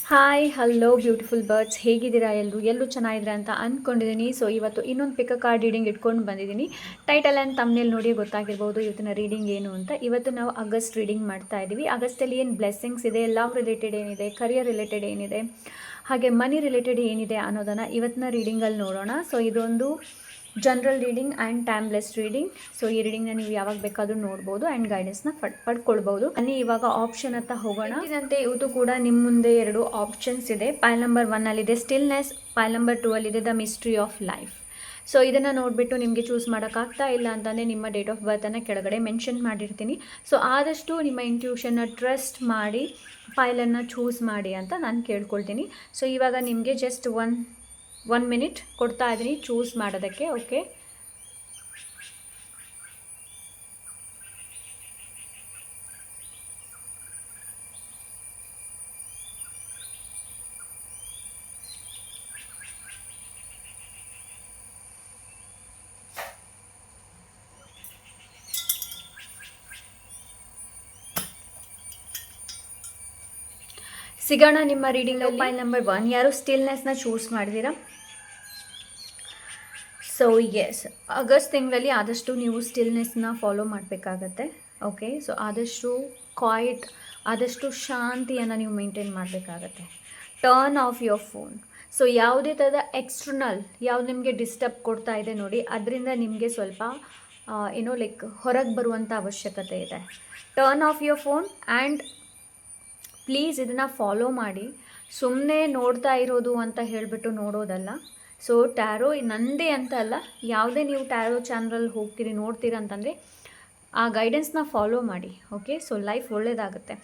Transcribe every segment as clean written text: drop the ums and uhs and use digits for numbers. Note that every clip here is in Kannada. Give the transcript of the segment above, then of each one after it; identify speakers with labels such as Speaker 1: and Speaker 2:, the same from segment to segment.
Speaker 1: ಹಾಯ್ ಹಲೋ ಬ್ಯೂಟಿಫುಲ್ ಬರ್ಡ್ಸ್, ಹೇಗಿದ್ದೀರಾ? ಎಲ್ಲರೂ ಚೆನ್ನಾಗಿದ್ದೀರಾ ಅಂತ ಅಂದ್ಕೊಂಡಿದ್ದೀನಿ. ಸೊ ಇವತ್ತು ಇನ್ನೊಂದು ಪಿಕ್ ಕಾರ್ಡ್ ರೀಡಿಂಗ್ ಇಟ್ಕೊಂಡು ಬಂದಿದ್ದೀನಿ. ಟೈಟಲ್ ಆ್ಯಂಡ್ ತಮ್ನೇಲ್ ನೋಡಿ ಗೊತ್ತಾಗಿರ್ಬೋದು ಇವತ್ತಿನ ರೀಡಿಂಗ್ ಏನು ಅಂತ. ಇವತ್ತು ನಾವು ಆಗಸ್ಟ್ ರೀಡಿಂಗ್ ಮಾಡ್ತಾ ಇದ್ದೀವಿ. ಆಗಸ್ಟಲ್ಲಿ ಏನು ಬ್ಲೆಸ್ಸಿಂಗ್ಸ್ ಇದೆ, ಲವ್ ರಿಲೇಟೆಡ್ ಏನಿದೆ, ಕರಿಯರ್ ರಿಲೇಟೆಡ್ ಏನಿದೆ, ಹಾಗೆ ಮನಿ ರಿಲೇಟೆಡ್ ಏನಿದೆ ಅನ್ನೋದನ್ನು ಇವತ್ತಿನ ರೀಡಿಂಗಲ್ಲಿ ನೋಡೋಣ. ಸೊ ಇದೊಂದು general reading and timeless reading. So ಈ ರೀಡಿಂಗ್ನ ನೀವು ಯಾವಾಗ ಬೇಕಾದರೂ ನೋಡ್ಬೋದು ಆ್ಯಂಡ್ ಗೈಡೆನ್ಸ್ನ ಪಡ್ಕೊಳ್ಬೋದು. ಬನ್ನಿ ಇವಾಗ ಆಪ್ಷನ್ ಹತ್ತ ಹೋಗೋಣ. ಇದಂತೆ ಇವತ್ತು ಕೂಡ ನಿಮ್ಮ ಮುಂದೆ 2 ಆಪ್ಷನ್ಸ್ ಇದೆ. ಪೈಲ್ ನಂಬರ್ 1 ಅಲ್ಲಿದೆ ಸ್ಟಿಲ್ನೆಸ್, ಪೈಲ್ ನಂಬರ್ 2 ಅಲ್ಲಿದೆ the mystery of life. So ಇದನ್ನು ನೋಡಿಬಿಟ್ಟು ನಿಮಗೆ ಚೂಸ್ ಮಾಡೋಕ್ಕಾಗ್ತಾ ಇಲ್ಲ ಅಂತಂದರೆ ನಿಮ್ಮ ಡೇಟ್ ಆಫ್ ಬರ್ತನ್ನು ಕೆಳಗಡೆ ಮೆನ್ಷನ್ ಮಾಡಿರ್ತೀನಿ. ಸೊ ಆದಷ್ಟು ನಿಮ್ಮ ಇಂಟ್ಯೂಷನ್ನ ಟ್ರಸ್ಟ್ ಮಾಡಿ ಫೈಲನ್ನು ಚೂಸ್ ಮಾಡಿ ಅಂತ ನಾನು ಕೇಳ್ಕೊಳ್ತೀನಿ. ಸೊ ಇವಾಗ ನಿಮಗೆ ಜಸ್ಟ್ ಒನ್ ಮಿನಿಟ್ ಕೊಡ್ತಾ ಇದ್ದೀನಿ ಚೂಸ್ ಮಾಡೋದಕ್ಕೆ. ಓಕೆ, ಸಿಗೋಣ ನಿಮ್ಮ ರೀಡಿಂಗ್. ಫೈಲ್ ನಂಬರ್ 1 ಯಾರು ಸ್ಟಿಲ್ನೆಸ್ನ ಚೂಸ್ ಮಾಡಿದ್ದೀರಾ? ಸೊ ಎಸ್, ಆಗಸ್ಟ್ ತಿಂಗಳಲ್ಲಿ ಆದಷ್ಟು ನೀವು ಸ್ಟಿಲ್ನೆಸ್ನ ಫಾಲೋ ಮಾಡಬೇಕಾಗತ್ತೆ. ಓಕೆ, ಸೊ ಆದಷ್ಟು ಕ್ವಾಯಿಟ್, ಆದಷ್ಟು ಶಾಂತಿಯನ್ನು ನೀವು ಮೇಂಟೈನ್ ಮಾಡಬೇಕಾಗತ್ತೆ. Turn off your phone. So ಯಾವುದೇ ಥರದ ಎಕ್ಸ್ಟರ್ನಲ್ ಯಾವ್ದು ನಿಮಗೆ ಡಿಸ್ಟರ್ಬ್ ಕೊಡ್ತಾ ಇದೆ ನೋಡಿ, ಅದರಿಂದ ನಿಮಗೆ ಸ್ವಲ್ಪ ಹೊರಗೆ ಬರುವಂಥ ಅವಶ್ಯಕತೆ ಇದೆ. Turn off your phone and please ಇದನ್ನು ಫಾಲೋ ಮಾಡಿ. ಸುಮ್ಮನೆ ನೋಡ್ತಾ ಇರೋದು ಅಂತ ಹೇಳಿಬಿಟ್ಟು ನೋಡೋದಲ್ಲ. ಸೊ ಟ್ಯಾರೋ ನಂದೇ ಅಂತ ಅಲ್ಲ, ಯಾವುದೇ ನೀವು ಟ್ಯಾರೋ ಚಾನಲ್ ಹೋಗ್ತೀರಿ ನೋಡ್ತೀರ ಅಂತಂದರೆ ಆ ಗೈಡೆನ್ಸ್ನ ಫಾಲೋ ಮಾಡಿ. ಓಕೆ, ಸೊ ಲೈಫ್ ಒಳ್ಳೆಯದಾಗುತ್ತೆ.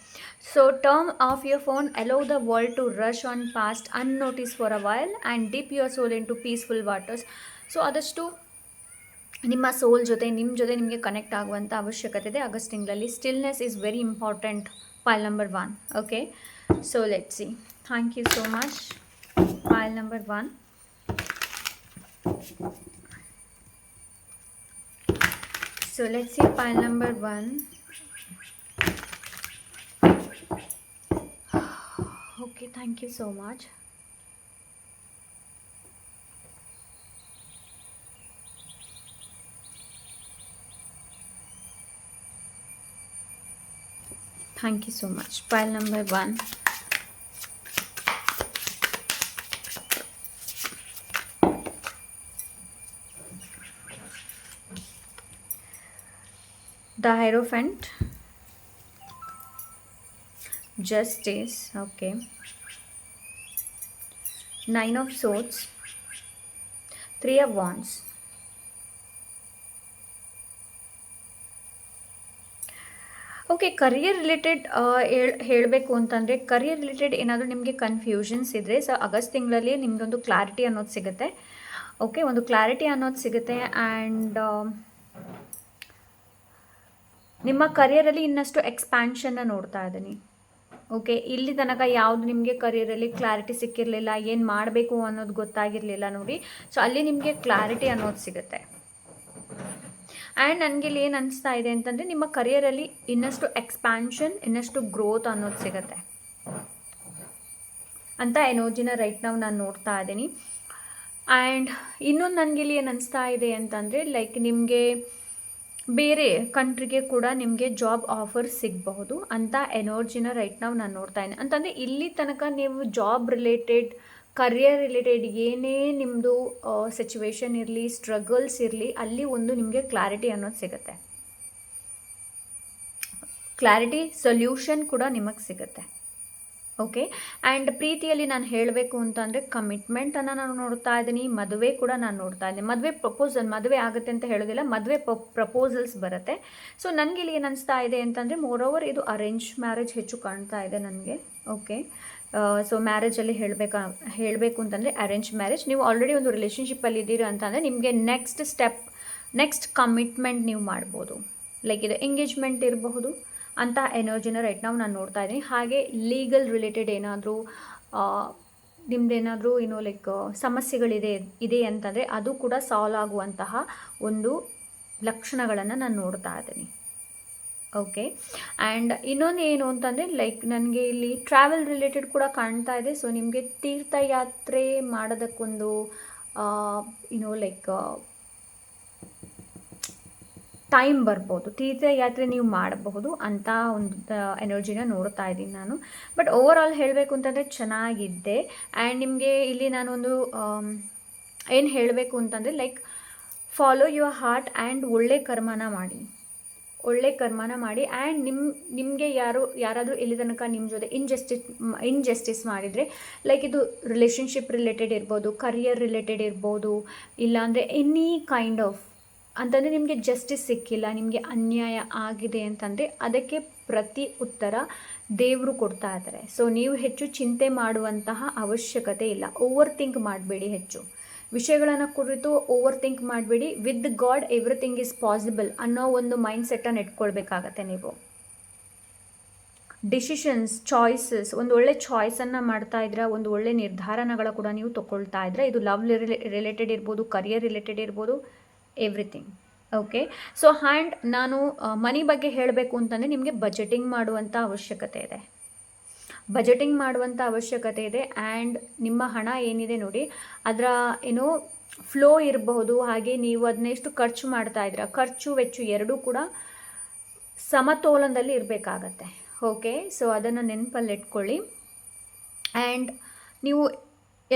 Speaker 1: So turn off your phone, allow the world to rush on past unnoticed for a while and dip your soul into peaceful waters. So ಆದಷ್ಟು ನಿಮ್ಮ ಸೋಲ್ ಜೊತೆ ನಿಮಗೆ ಕನೆಕ್ಟ್ ಆಗುವಂಥ ಅವಶ್ಯಕತೆ ಇದೆ ಆಗಸ್ಟ್ ತಿಂಗಳಲ್ಲಿ. Stillness is very important. Pile number 1. Okay, so let's see. Thank you so much. Pile number 1. So let's see pile number 1. Okay, thank you so much. Thank you so much. Pile number 1. The Hierophant. Justice. Okay. 9 of Swords. 3 of Wands. Okay, career related ಹೇಳಬೇಕು ಅಂತಂದರೆ, ಕರಿಯರ್ ರಿಲೇಟೆಡ್ ಏನಾದರೂ ನಿಮಗೆ ಕನ್ಫ್ಯೂಷನ್ಸ್ ಇದ್ದರೆ ಸೊ ಆಗಸ್ಟ್ ತಿಂಗಳಲ್ಲಿ ನಿಮಗೊಂದು ಕ್ಲಾರಿಟಿ ಅನ್ನೋದು ಸಿಗುತ್ತೆ. ಓಕೆ, ಒಂದು ಕ್ಲಾರಿಟಿ ಅನ್ನೋದು ಸಿಗುತ್ತೆ. ಆ್ಯಂಡ್ ನಿಮ್ಮ ಕರಿಯರಲ್ಲಿ ಇನ್ನಷ್ಟು ಎಕ್ಸ್ಪ್ಯಾನ್ಷನ್ನ ನೋಡ್ತಾ ಇದ್ದೀನಿ. ಓಕೆ, ಇಲ್ಲಿ ತನಕ ಯಾವುದು ನಿಮಗೆ ಕರಿಯರಲ್ಲಿ ಕ್ಲಾರಿಟಿ ಸಿಕ್ಕಿರಲಿಲ್ಲ, ಏನು ಮಾಡಬೇಕು ಅನ್ನೋದು ಗೊತ್ತಾಗಿರಲಿಲ್ಲ ನೋಡಿ. ಸೊ ಅಲ್ಲಿ ನಿಮಗೆ ಕ್ಲಾರಿಟಿ ಅನ್ನೋದು ಸಿಗುತ್ತೆ. ಆ್ಯಂಡ್ ನನಗೆ ಇಲ್ಲಿ ಏನು ಅನಿಸ್ತಾ ಇದೆ ಅಂತಂದರೆ ನಿಮ್ಮ ಕರಿಯರಲ್ಲಿ ಇನ್ನಷ್ಟು ಎಕ್ಸ್ಪ್ಯಾನ್ಷನ್, ಇನ್ನಷ್ಟು ಗ್ರೋತ್ ಅನ್ನೋದು ಸಿಗುತ್ತೆ ಅಂತ ಎನರ್ಜಿನ ರೈಟ್ ನಾವು ನಾನು ನೋಡ್ತಾ ಇದ್ದೀನಿ. ಆ್ಯಂಡ್ ಇನ್ನೊಂದು ನನಗಿಲ್ಲಿ ಏನು ಅನಿಸ್ತಾ ಇದೆ ಅಂತಂದರೆ ಲೈಕ್ ನಿಮಗೆ ಬೇರೆ ಕಂಟ್ರಿಗೆ ಕೂಡ ನಿಮಗೆ ಜಾಬ್ ಆಫರ್ ಸಿಗಬಹುದು ಅಂತ ಎನರ್ಜಿನ ರೈಟ್ ನಾವು ನಾನು ನೋಡ್ತಾ ಇದ್ದೀನಿ. ಅಂತಂದರೆ ಇಲ್ಲಿ ತನಕ ನೀವು ಜಾಬ್ ರಿಲೇಟೆಡ್, ಕರಿಯರ್ ರಿಲೇಟೆಡ್ ಏನೇ ನಿಮ್ಮದು ಸಿಚುವೇಶನ್ ಇರಲಿ, ಸ್ಟ್ರಗಲ್ಸ್ ಇರಲಿ, ಅಲ್ಲಿ ಒಂದು ನಿಮಗೆ ಕ್ಲಾರಿಟಿ ಅನ್ನೋದು ಸಿಗುತ್ತೆ. ಕ್ಲಾರಿಟಿ, ಸೊಲ್ಯೂಷನ್ ಕೂಡ ನಿಮಗೆ ಸಿಗುತ್ತೆ. ಓಕೆ, ಆ್ಯಂಡ್ ಪ್ರೀತಿಯಲ್ಲಿ ನಾನು ಹೇಳಬೇಕು ಅಂತಂದರೆ ಕಮಿಟ್ಮೆಂಟನ್ನು ನಾನು ನೋಡ್ತಾ ಇದ್ದೀನಿ, ಮದುವೆ ಕೂಡ ನಾನು ನೋಡ್ತಾ ಇದ್ದೀನಿ. ಮದುವೆ ಆಗುತ್ತೆ ಅಂತ ಹೇಳೋದಿಲ್ಲ, ಮದುವೆ ಪ್ರಪೋಸಲ್ಸ್ ಬರುತ್ತೆ. ಸೊ ನನಗೆ ಇಲ್ಲಿ ಏನು ಅನಿಸ್ತಾ ಇದೆ ಅಂತಂದರೆ ಮೋರ್ ಇದು ಅರೇಂಜ್ ಮ್ಯಾರೇಜ್ ಹೆಚ್ಚು ಕಾಣ್ತಾ ಇದೆ ನನಗೆ. ಓಕೆ, ಸೊ ಮ್ಯಾರೇಜಲ್ಲಿ ಹೇಳಬೇಕು ಅಂತಂದರೆ ಅರೇಂಜ್ ಮ್ಯಾರೇಜ್. ನೀವು ಆಲ್ರೆಡಿ ಒಂದು ರಿಲೇಷನ್ಶಿಪ್ಪಲ್ಲಿ ಇದ್ದೀರಿ ಅಂತಂದರೆ ನಿಮಗೆ ನೆಕ್ಸ್ಟ್ ಸ್ಟೆಪ್, ನೆಕ್ಸ್ಟ್ ಕಮಿಟ್ಮೆಂಟ್ ನೀವು ಮಾಡ್ಬೋದು. ಲೈಕ್ ಇದು ಎಂಗೇಜ್ಮೆಂಟ್ ಇರಬಹುದು ಅಂತ ಎನರ್ಜಿನ ರೈಟ್ ನಾವು ನಾನು ನೋಡ್ತಾ ಇದ್ದೀನಿ. ಹಾಗೆ ಲೀಗಲ್ ರಿಲೇಟೆಡ್ ಏನಾದರೂ ನಿಮ್ಮದೇನಾದರೂ ಸಮಸ್ಯೆಗಳಿದೆ ಅಂತಂದರೆ ಅದು ಕೂಡ ಸಾಲ್ವ್ ಆಗುವಂತಹ ಒಂದು ಲಕ್ಷಣಗಳನ್ನು ನಾನು ನೋಡ್ತಾ ಇದ್ದೀನಿ. ಓಕೆ. ಆ್ಯಂಡ್ ಇನ್ನೊಂದು ಏನು ಅಂತಂದರೆ ಲೈಕ್ ನನಗೆ ಇಲ್ಲಿ ಟ್ರಾವೆಲ್ ರಿಲೇಟೆಡ್ ಕೂಡ ಕಾಣ್ತಾ ಇದೆ. ಸೊ ನಿಮಗೆ ತೀರ್ಥಯಾತ್ರೆ ಮಾಡೋದಕ್ಕೊಂದು ಲೈಕ್ ಟೈಮ್ ಬರ್ಬೋದು, ತೀರ್ಥಯಾತ್ರೆ ನೀವು ಮಾಡಬಹುದು ಅಂತ ಒಂದು ಎನರ್ಜಿನ ನೋಡ್ತಾ ಇದ್ದೀನಿ ನಾನು. ಬಟ್ ಓವರ್ ಆಲ್ ಹೇಳಬೇಕು ಅಂತಂದರೆ ಚೆನ್ನಾಗಿದ್ದೆ. ಆ್ಯಂಡ್ ನಿಮಗೆ ಇಲ್ಲಿ ನಾನೊಂದು ಏನು ಹೇಳಬೇಕು ಅಂತಂದರೆ like follow your heart and ಒಳ್ಳೆ ಕರ್ಮನ ಮಾಡಿ, ಆ್ಯಂಡ್ ನಿಮಗೆ ಯಾರಾದರೂ ಇಲ್ಲಿ ತನಕ ನಿಮ್ಮ ಜೊತೆ ಇನ್ಜಸ್ಟಿಸ್ ಮಾಡಿದರೆ, ಲೈಕ್ ಇದು ರಿಲೇಷನ್ಶಿಪ್ ರಿಲೇಟೆಡ್ ಇರ್ಬೋದು, ಕರಿಯರ್ ರಿಲೇಟೆಡ್ ಇರ್ಬೋದು, ಇಲ್ಲಾಂದರೆ ಎನಿ ಕೈಂಡ್ ಆಫ್ ಅಂತಂದರೆ ನಿಮಗೆ ಜಸ್ಟಿಸ್ ಸಿಕ್ಕಿಲ್ಲ, ನಿಮಗೆ ಅನ್ಯಾಯ ಆಗಿದೆ ಅಂತಂದರೆ ಅದಕ್ಕೆ ಪ್ರತಿ ಉತ್ತರ ದೇವರು ಕೊಡ್ತಾ ಇದ್ದಾರೆ. ಸೊ ನೀವು ಹೆಚ್ಚು ಚಿಂತೆ ಮಾಡುವಂತಹ ಅವಶ್ಯಕತೆ ಇಲ್ಲ. ಓವರ್ ಥಿಂಕ್ ಮಾಡಬೇಡಿ, ಹೆಚ್ಚು ವಿಷಯಗಳನ್ನು ಕುರಿತು ಓವರ್ ಥಿಂಕ್ ಮಾಡಬೇಡಿ. With god everything is possible ಅನ್ನೋ ಒಂದು ಮೈಂಡ್ ಸೆಟ್ಟನ್ನು ಇಟ್ಕೊಳ್ಬೇಕಾಗತ್ತೆ ನೀವು. ಡಿಸಿಷನ್ಸ್, ಚಾಯ್ಸಸ್, ಒಂದು ಒಳ್ಳೆ ಚಾಯ್ಸನ್ನು ಮಾಡ್ತಾ ಇದ್ರೆ, ಒಂದು ಒಳ್ಳೆ ನಿರ್ಧಾರಗಳ ಕೂಡ ನೀವು ತಗೊಳ್ತಾ ಇದ್ರೆ, ಇದು ಲವ್ ರಿಲೇಟೆಡ್ ಇರ್ಬೋದು, ಕರಿಯರ್ ರಿಲೇಟೆಡ್ ಇರ್ಬೋದು, ಎವ್ರಿಥಿಂಗ್. ಓಕೆ. ಸೊ ಆ್ಯಂಡ್ ನಾನು ಮನಿ ಬಗ್ಗೆ ಹೇಳಬೇಕು ಅಂತಂದರೆ ನಿಮಗೆ ಬಜೆಟಿಂಗ್ ಮಾಡುವಂಥ ಅವಶ್ಯಕತೆ ಇದೆ. ಆ್ಯಂಡ್ ನಿಮ್ಮ ಹಣ ಏನಿದೆ ನೋಡಿ, ಅದರ ಫ್ಲೋ ಇರಬಹುದು, ಹಾಗೆ ನೀವು ಅದನ್ನ ಎಷ್ಟು ಖರ್ಚು ಮಾಡ್ತಾ ಇದ್ದೀರಾ, ಖರ್ಚು ವೆಚ್ಚ ಎರಡೂ ಕೂಡ ಸಮತೋಲನದಲ್ಲಿ ಇರಬೇಕಾಗತ್ತೆ. ಓಕೆ. ಸೊ ಅದನ್ನು ನೆನಪಲ್ಲಿ ಇಟ್ಕೊಳ್ಳಿ. ಆ್ಯಂಡ್ ನೀವು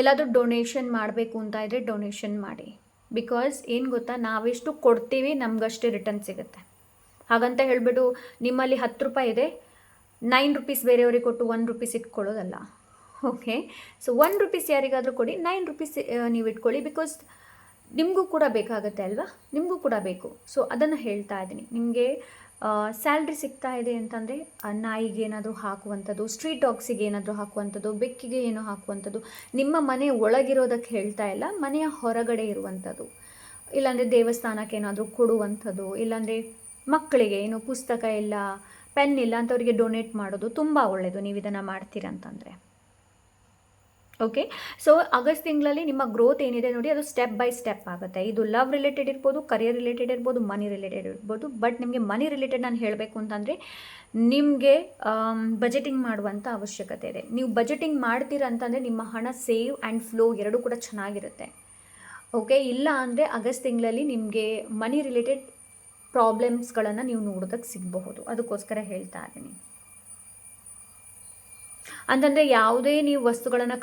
Speaker 1: ಎಲ್ಲಾದರೂ ಡೊನೇಷನ್ ಮಾಡಬೇಕು ಅಂತ ಇದ್ದರೆ ಡೊನೇಷನ್ ಮಾಡಿ. ಬಿಕಾಸ್ ಏನು ಗೊತ್ತಾ, ನಾವೆಷ್ಟು ಕೊಡ್ತೀವಿ ನಮಗಷ್ಟೇ ರಿಟರ್ನ್ ಸಿಗುತ್ತೆ. ಹಾಗಂತ ಹೇಳಿಬಿಟ್ಟು ನಿಮ್ಮಲ್ಲಿ 10 ರೂಪಾಯಿ ಇದೆ, 9 ರೂಪೀಸ್ ಬೇರೆಯವ್ರಿಗೆ ಕೊಟ್ಟು 1 ರೂಪೀಸ್ ಇಟ್ಕೊಳ್ಳೋದಲ್ಲ. ಓಕೆ. ಸೊ 1 ರೂಪೀಸ್ ಯಾರಿಗಾದರೂ ಕೊಡಿ, 9 ರೂಪೀಸ್ ನೀವು ಇಟ್ಕೊಳ್ಳಿ. ಬಿಕಾಸ್ ನಿಮಗೂ ಕೂಡ ಬೇಕಾಗುತ್ತೆ ಅಲ್ವಾ, ನಿಮಗೂ ಕೂಡ ಬೇಕು. ಸೊ ಅದನ್ನು ಹೇಳ್ತಾ ಇದ್ದೀನಿ. ನಿಮಗೆ ಸ್ಯಾಲ್ರಿ ಸಿಗ್ತಾ ಇದೆ ಅಂತಂದರೆ ನಾಯಿಗೆ ಏನಾದರೂ ಹಾಕುವಂಥದ್ದು, ಸ್ಟ್ರೀಟ್ ಡಾಗ್ಸಿಗೆ ಏನಾದರೂ ಹಾಕುವಂಥದ್ದು, ಬೆಕ್ಕಿಗೆ ಏನೋ ಹಾಕುವಂಥದ್ದು, ನಿಮ್ಮ ಮನೆ ಒಳಗಿರೋದಕ್ಕೆ ಹೇಳ್ತಾ ಇಲ್ಲ, ಮನೆಯ ಹೊರಗಡೆ ಇರುವಂಥದ್ದು, ಇಲ್ಲಾಂದರೆ ದೇವಸ್ಥಾನಕ್ಕೆ ಏನಾದರೂ ಕೊಡುವಂಥದ್ದು, ಇಲ್ಲಾಂದರೆ ಮಕ್ಕಳಿಗೆ ಏನು ಪುಸ್ತಕ ಇಲ್ಲ, ಪೆನ್ ಇಲ್ಲ ಅಂಥವ್ರಿಗೆ ಡೊನೇಟ್ ಮಾಡೋದು ತುಂಬ ಒಳ್ಳೆಯದು ನೀವು ಇದನ್ನು ಮಾಡ್ತೀರಂತಂದರೆ. ಓಕೆ. ಸೊ ಆಗಸ್ಟ್ ತಿಂಗಳಲ್ಲಿ ನಿಮ್ಮ ಗ್ರೋತ್ ಏನಿದೆ ನೋಡಿ, ಅದು ಸ್ಟೆಪ್ ಬೈ ಸ್ಟೆಪ್ ಆಗುತ್ತೆ. ಇದು ಲವ್ ರಿಲೇಟೆಡ್ ಇರ್ಬೋದು, ಕರಿಯರ್ ರಿಲೇಟೆಡ್ ಇರ್ಬೋದು, ಮನಿ ರಿಲೇಟೆಡ್ ಇರ್ಬೋದು. ಬಟ್ ನಿಮಗೆ ಮನಿ ರಿಲೇಟೆಡ್ ನಾನು ಹೇಳಬೇಕು ಅಂತಂದರೆ ನಿಮಗೆ ಬಜೆಟಿಂಗ್ ಮಾಡುವಂಥ ಅವಶ್ಯಕತೆ ಇದೆ. ನೀವು ಬಜೆಟಿಂಗ್ ಮಾಡ್ತೀರಾ ಅಂತಂದರೆ ನಿಮ್ಮ ಹಣ ಸೇವ್ ಆ್ಯಂಡ್ ಫ್ಲೋ ಎರಡೂ ಕೂಡ ಚೆನ್ನಾಗಿರುತ್ತೆ. ಓಕೆ. ಇಲ್ಲ ಅಂದರೆ ಆಗಸ್ಟ್ ತಿಂಗಳಲ್ಲಿ ನಿಮಗೆ ಮನಿ ರಿಲೇಟೆಡ್ ಪ್ರಾಬ್ಲಮ್ಸ್ಗಳನ್ನು ನೀವು ನೋಡೋದಕ್ಕೆ ಸಿಗಬಹುದು. ಅದಕ್ಕೋಸ್ಕರ ಹೇಳ್ತಾ ಇದ್ದೀನಿ. ಅಂತಂದರೆ ಯಾವುದೇ ನೀವು ವಸ್ತುಗಳನ್ನು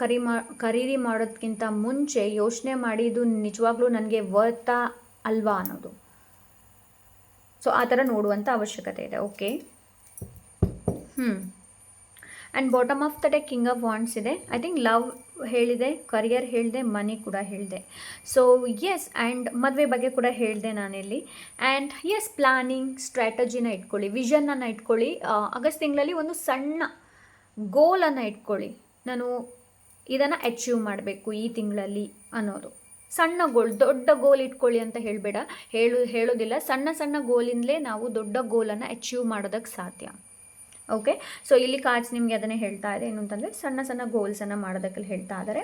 Speaker 1: ಖರೀದಿ ಮಾಡೋದಕ್ಕಿಂತ ಮುಂಚೆ ಯೋಚನೆ ಮಾಡಿ, ಇದು ನಿಜವಾಗ್ಲೂ ನನಗೆ ವರ್ತಾ ಅಲ್ವಾ ಅನ್ನೋದು. ಸೊ ಆ ಥರ ನೋಡುವಂಥ ಅವಶ್ಯಕತೆ ಇದೆ. Okay. And bottom of the deck king of wands ಇದೆ. ಐ ಥಿಂಕ್ ಲವ್ ಹೇಳಿದೆ, ಕರಿಯರ್ ಹೇಳಿದೆ, ಮನಿ ಕೂಡ ಹೇಳಿದೆ. ಸೊ ಎಸ್, ಆ್ಯಂಡ್ ಮದುವೆ ಬಗ್ಗೆ ಕೂಡ ಹೇಳಿದೆ ನಾನಿಲ್ಲಿ. ಆ್ಯಂಡ್ ಎಸ್, ಪ್ಲಾನಿಂಗ್, ಸ್ಟ್ರಾಟಜಿನ ಇಟ್ಕೊಳ್ಳಿ, ವಿಷನನ್ನು ಇಟ್ಕೊಳ್ಳಿ. ಆಗಸ್ಟ್ ತಿಂಗಳಲ್ಲಿ ಒಂದು ಸಣ್ಣ ಗೋಲನ್ನು ಇಟ್ಕೊಳ್ಳಿ. ನಾನು ಇದನ್ನು ಅಚೀವ್ ಮಾಡಬೇಕು ಈ ತಿಂಗಳಲ್ಲಿ ಅನ್ನೋದು ಸಣ್ಣ ಗೋಲ್. ದೊಡ್ಡ ಗೋಲ್ ಇಟ್ಕೊಳ್ಳಿ ಅಂತ ಹೇಳೋದಿಲ್ಲ. ಸಣ್ಣ ಸಣ್ಣ ಗೋಲಿಂದಲೇ ನಾವು ದೊಡ್ಡ ಗೋಲನ್ನು ಅಚೀವ್ ಮಾಡೋದಕ್ಕೆ ಸಾಧ್ಯ. ಓಕೆ. ಸೊ ಇಲ್ಲಿ ಕಾರ್ಡ್ಸ್ ನಿಮಗೆ ಅದನ್ನೇ ಹೇಳ್ತಾ ಇದೆ. ಏನು ಅಂತಂದರೆ ಸಣ್ಣ ಸಣ್ಣ ಗೋಲ್ಸನ್ನು ಮಾಡೋದಕ್ಕೆ ಹೇಳ್ತಾ ಇದ್ದಾರೆ.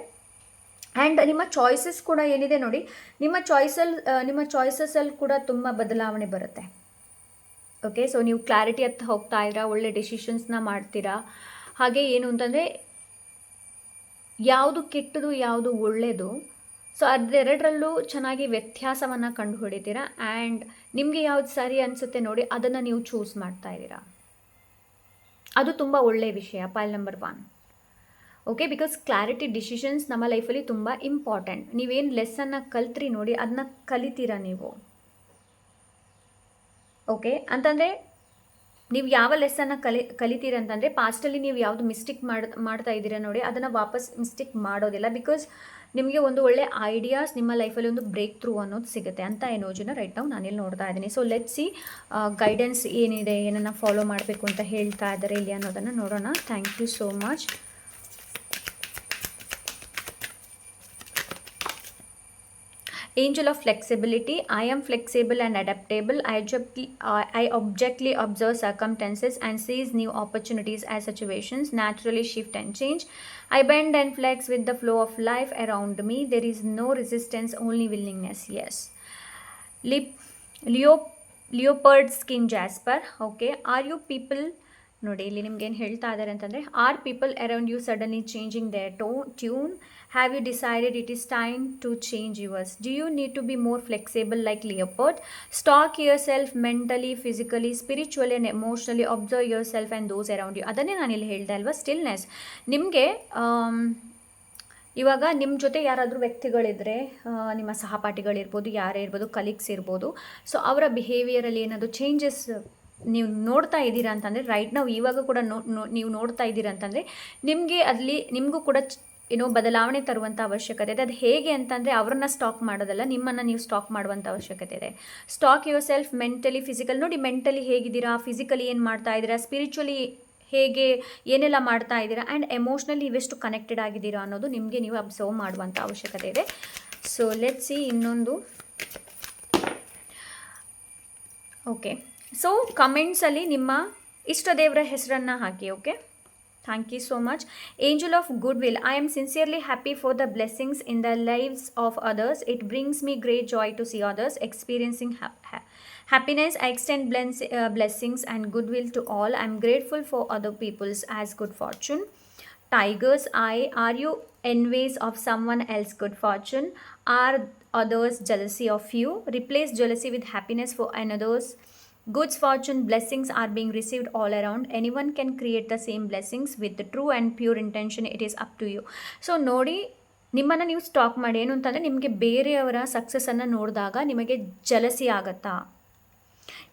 Speaker 1: ಆ್ಯಂಡ್ ನಿಮ್ಮ ಚಾಯ್ಸಸ್ ಕೂಡ ಏನಿದೆ ನೋಡಿ, ನಿಮ್ಮ ಚಾಯ್ಸಸಲ್ಲಿ ಕೂಡ ತುಂಬ ಬದಲಾವಣೆ ಬರುತ್ತೆ. ಓಕೆ. ಸೊ ನೀವು ಕ್ಲಾರಿಟಿ ಹತ್ತ ಹೋಗ್ತಾ ಇದ್ದೀರಾ, ಒಳ್ಳೆ ಡಿಸಿಷನ್ಸ್ನ ಮಾಡ್ತೀರಾ. ಹಾಗೆ ಏನು ಅಂತಂದರೆ ಯಾವುದು ಕೆಟ್ಟದು ಯಾವುದು ಒಳ್ಳೆಯದು, ಸೊ ಅದೆರಡರಲ್ಲೂ ಚೆನ್ನಾಗಿ ವ್ಯತ್ಯಾಸವನ್ನು ಕಂಡು ಹಿಡಿತೀರಾ. ಆ್ಯಂಡ್ ನಿಮಗೆ ಯಾವ್ದು ಸರಿ ಅನಿಸುತ್ತೆ ನೋಡಿ, ಅದನ್ನು ನೀವು ಚೂಸ್ ಮಾಡ್ತಾ ಇದ್ದೀರಾ. ಅದು ತುಂಬ ಒಳ್ಳೆಯ ವಿಷಯ. Point number 1. Okay. Because clarity decisions ನಮ್ಮ ಲೈಫಲ್ಲಿ ತುಂಬ ಇಂಪಾರ್ಟೆಂಟ್. ನೀವೇನು ಲೆಸ್ಸನ್ನು ಕಲ್ತ್ರಿ ನೋಡಿ, ಅದನ್ನ ಕಲಿತೀರಾ ನೀವು. ಓಕೆ. ಅಂತಂದರೆ ನೀವು ಯಾವ ಲೆಸ್ಸನ್ನು ಕಲಿತೀರ ಅಂತಂದರೆ, ಪಾಸ್ಟಲ್ಲಿ ನೀವು ಯಾವುದು ಮಿಸ್ಟೇಕ್ ಮಾಡ್ತಾ ಇದ್ದೀರಾ ನೋಡಿ, ಅದನ್ನು ವಾಪಸ್ ಮಿಸ್ಟೇಕ್ ಮಾಡೋದಿಲ್ಲ. ಬಿಕಾಸ್ ನಿಮಗೆ ಒಂದು ಒಳ್ಳೆ ಐಡಿಯಾಸ್ ನಿಮ್ಮ ಲೈಫಲ್ಲಿ ಒಂದು ಬ್ರೇಕ್ ಥ್ರೂ ಅನ್ನೋದು ಸಿಗುತ್ತೆ ಅಂತ ಎನರ್ಜಿನ ರೈಟ್ ನಾವು ನಾನಿಲ್ಲಿ ನೋಡ್ತಾ ಇದ್ದೀನಿ. ಸೊ ಲೆಟ್ಸ್ ಸಿ ಗೈಡೆನ್ಸ್ ಏನಿದೆ, ಏನನ್ನು ಫಾಲೋ ಮಾಡಬೇಕು ಅಂತ ಹೇಳ್ತಾ ಇದ್ದಾರೆ ಇಲ್ಲಿ ಅನ್ನೋದನ್ನು ನೋಡೋಣ. Thank you so much. Angel of flexibility. I am flexible and adaptable. I objectively observe circumstances and seize new opportunities as situations naturally shift and change. I bend and flex with the flow of life around me. There is no resistance, only willingness. Yes. Leo leopard skin jasper. Okay, are you people, ನೋಡಿ ಇಲ್ಲಿ ನಿಮ್ಗೆ ಏನು ಹೇಳ್ತಾ ಇದ್ದಾರೆ ಅಂತಂದರೆ, are people around you suddenly changing their tune, have you decided it is time to change yours, do you need to be more flexible like leopard, stalk yourself mentally, physically, spiritually and emotionally, observe yourself and those around you. ಅದನ್ನೇ ನಾನು ಇಲ್ಲಿ ಹೇಳಿದೆ ಅಲ್ವಾ, ಸ್ಟಿಲ್ನೆಸ್. ನಿಮಗೆ ಇವಾಗ ನಿಮ್ಮ ಜೊತೆ ಯಾರಾದರೂ ವ್ಯಕ್ತಿಗಳಿದ್ದರೆ, ನಿಮ್ಮ ಸಹಪಾಠಿಗಳಿರ್ಬೋದು, ಯಾರೇ ಇರ್ಬೋದು, ಕಲೀಗ್ಸ್ ಇರ್ಬೋದು, ಸೊ ಅವರ ಬಿಹೇವಿಯರಲ್ಲಿ ಏನಾದರೂ ಚೇಂಜಸ್ ನೀವು ನೋಡ್ತಾ ಇದ್ದೀರಾ ಅಂತಂದರೆ, ರೈಟ್ ನಾವು ಇವಾಗ ಕೂಡ ನೀವು ನೋಡ್ತಾ ಇದ್ದೀರಾ ಅಂತಂದರೆ, ನಿಮಗೆ ಅಲ್ಲಿ ನಿಮಗೂ ಕೂಡ ಏನೋ ಬದಲಾವಣೆ ತರುವಂಥ ಅವಶ್ಯಕತೆ ಇದೆ. ಅದು ಹೇಗೆ ಅಂತಂದರೆ, ಅವರನ್ನು ಸ್ಟಾಕ್ ಮಾಡೋದಲ್ಲ, ನಿಮ್ಮನ್ನು ನೀವು ಸ್ಟಾಕ್ ಮಾಡುವಂಥ ಅವಶ್ಯಕತೆ ಇದೆ. Stock yourself mentally, physical. ನೋಡಿ ಮೆಂಟಲಿ ಹೇಗಿದ್ದೀರಾ, ಫಿಸಿಕಲಿ ಏನು ಮಾಡ್ತಾ ಇದ್ದೀರಾ, ಸ್ಪಿರಿಚುವಲಿ ಹೇಗೆ ಏನೆಲ್ಲ ಮಾಡ್ತಾ ಇದ್ದೀರಾ, ಆ್ಯಂಡ್ ಎಮೋಷ್ನಲಿ ಇವೆಷ್ಟು ಕನೆಕ್ಟೆಡ್ ಆಗಿದ್ದೀರಾ ಅನ್ನೋದು ನಿಮಗೆ ನೀವು ಅಬ್ಸರ್ವ್ ಮಾಡುವಂಥ ಅವಶ್ಯಕತೆ ಇದೆ. ಸೊ ಲೆಟ್ಸ್ ಸಿ ಇನ್ನೊಂದು. ಓಕೆ, ಸೊ ಕಮೆಂಟ್ಸಲ್ಲಿ ನಿಮ್ಮ ಇಷ್ಟ ದೇವರ ಹೆಸರನ್ನು ಹಾಕಿ. Okay, thank you so much. Angel of goodwill, I am sincerely happy for the blessings in the lives of others. It brings me great joy to see others experiencing happiness. I extend blessings and goodwill to all. I am grateful for other people's as good fortune. Tiger's eye, are you envious of someone else good fortune? Are others jealousy of you? Replace jealousy with happiness for another's good fortune. Blessings are being received all around. Anyone can create the same blessings with the true and pure intention. It is up to you. So ನೋಡಿ, ನಿಮ್ಮನ್ನು ನೀವು ಸ್ಟಾಕ್ ಮಾಡಿ. ಏನು ಅಂತಂದರೆ, ನಿಮಗೆ ಬೇರೆಯವರ ಸಕ್ಸಸ್ಸನ್ನು ನೋಡಿದಾಗ ನಿಮಗೆ ಜಲಸಿ ಆಗುತ್ತಾ,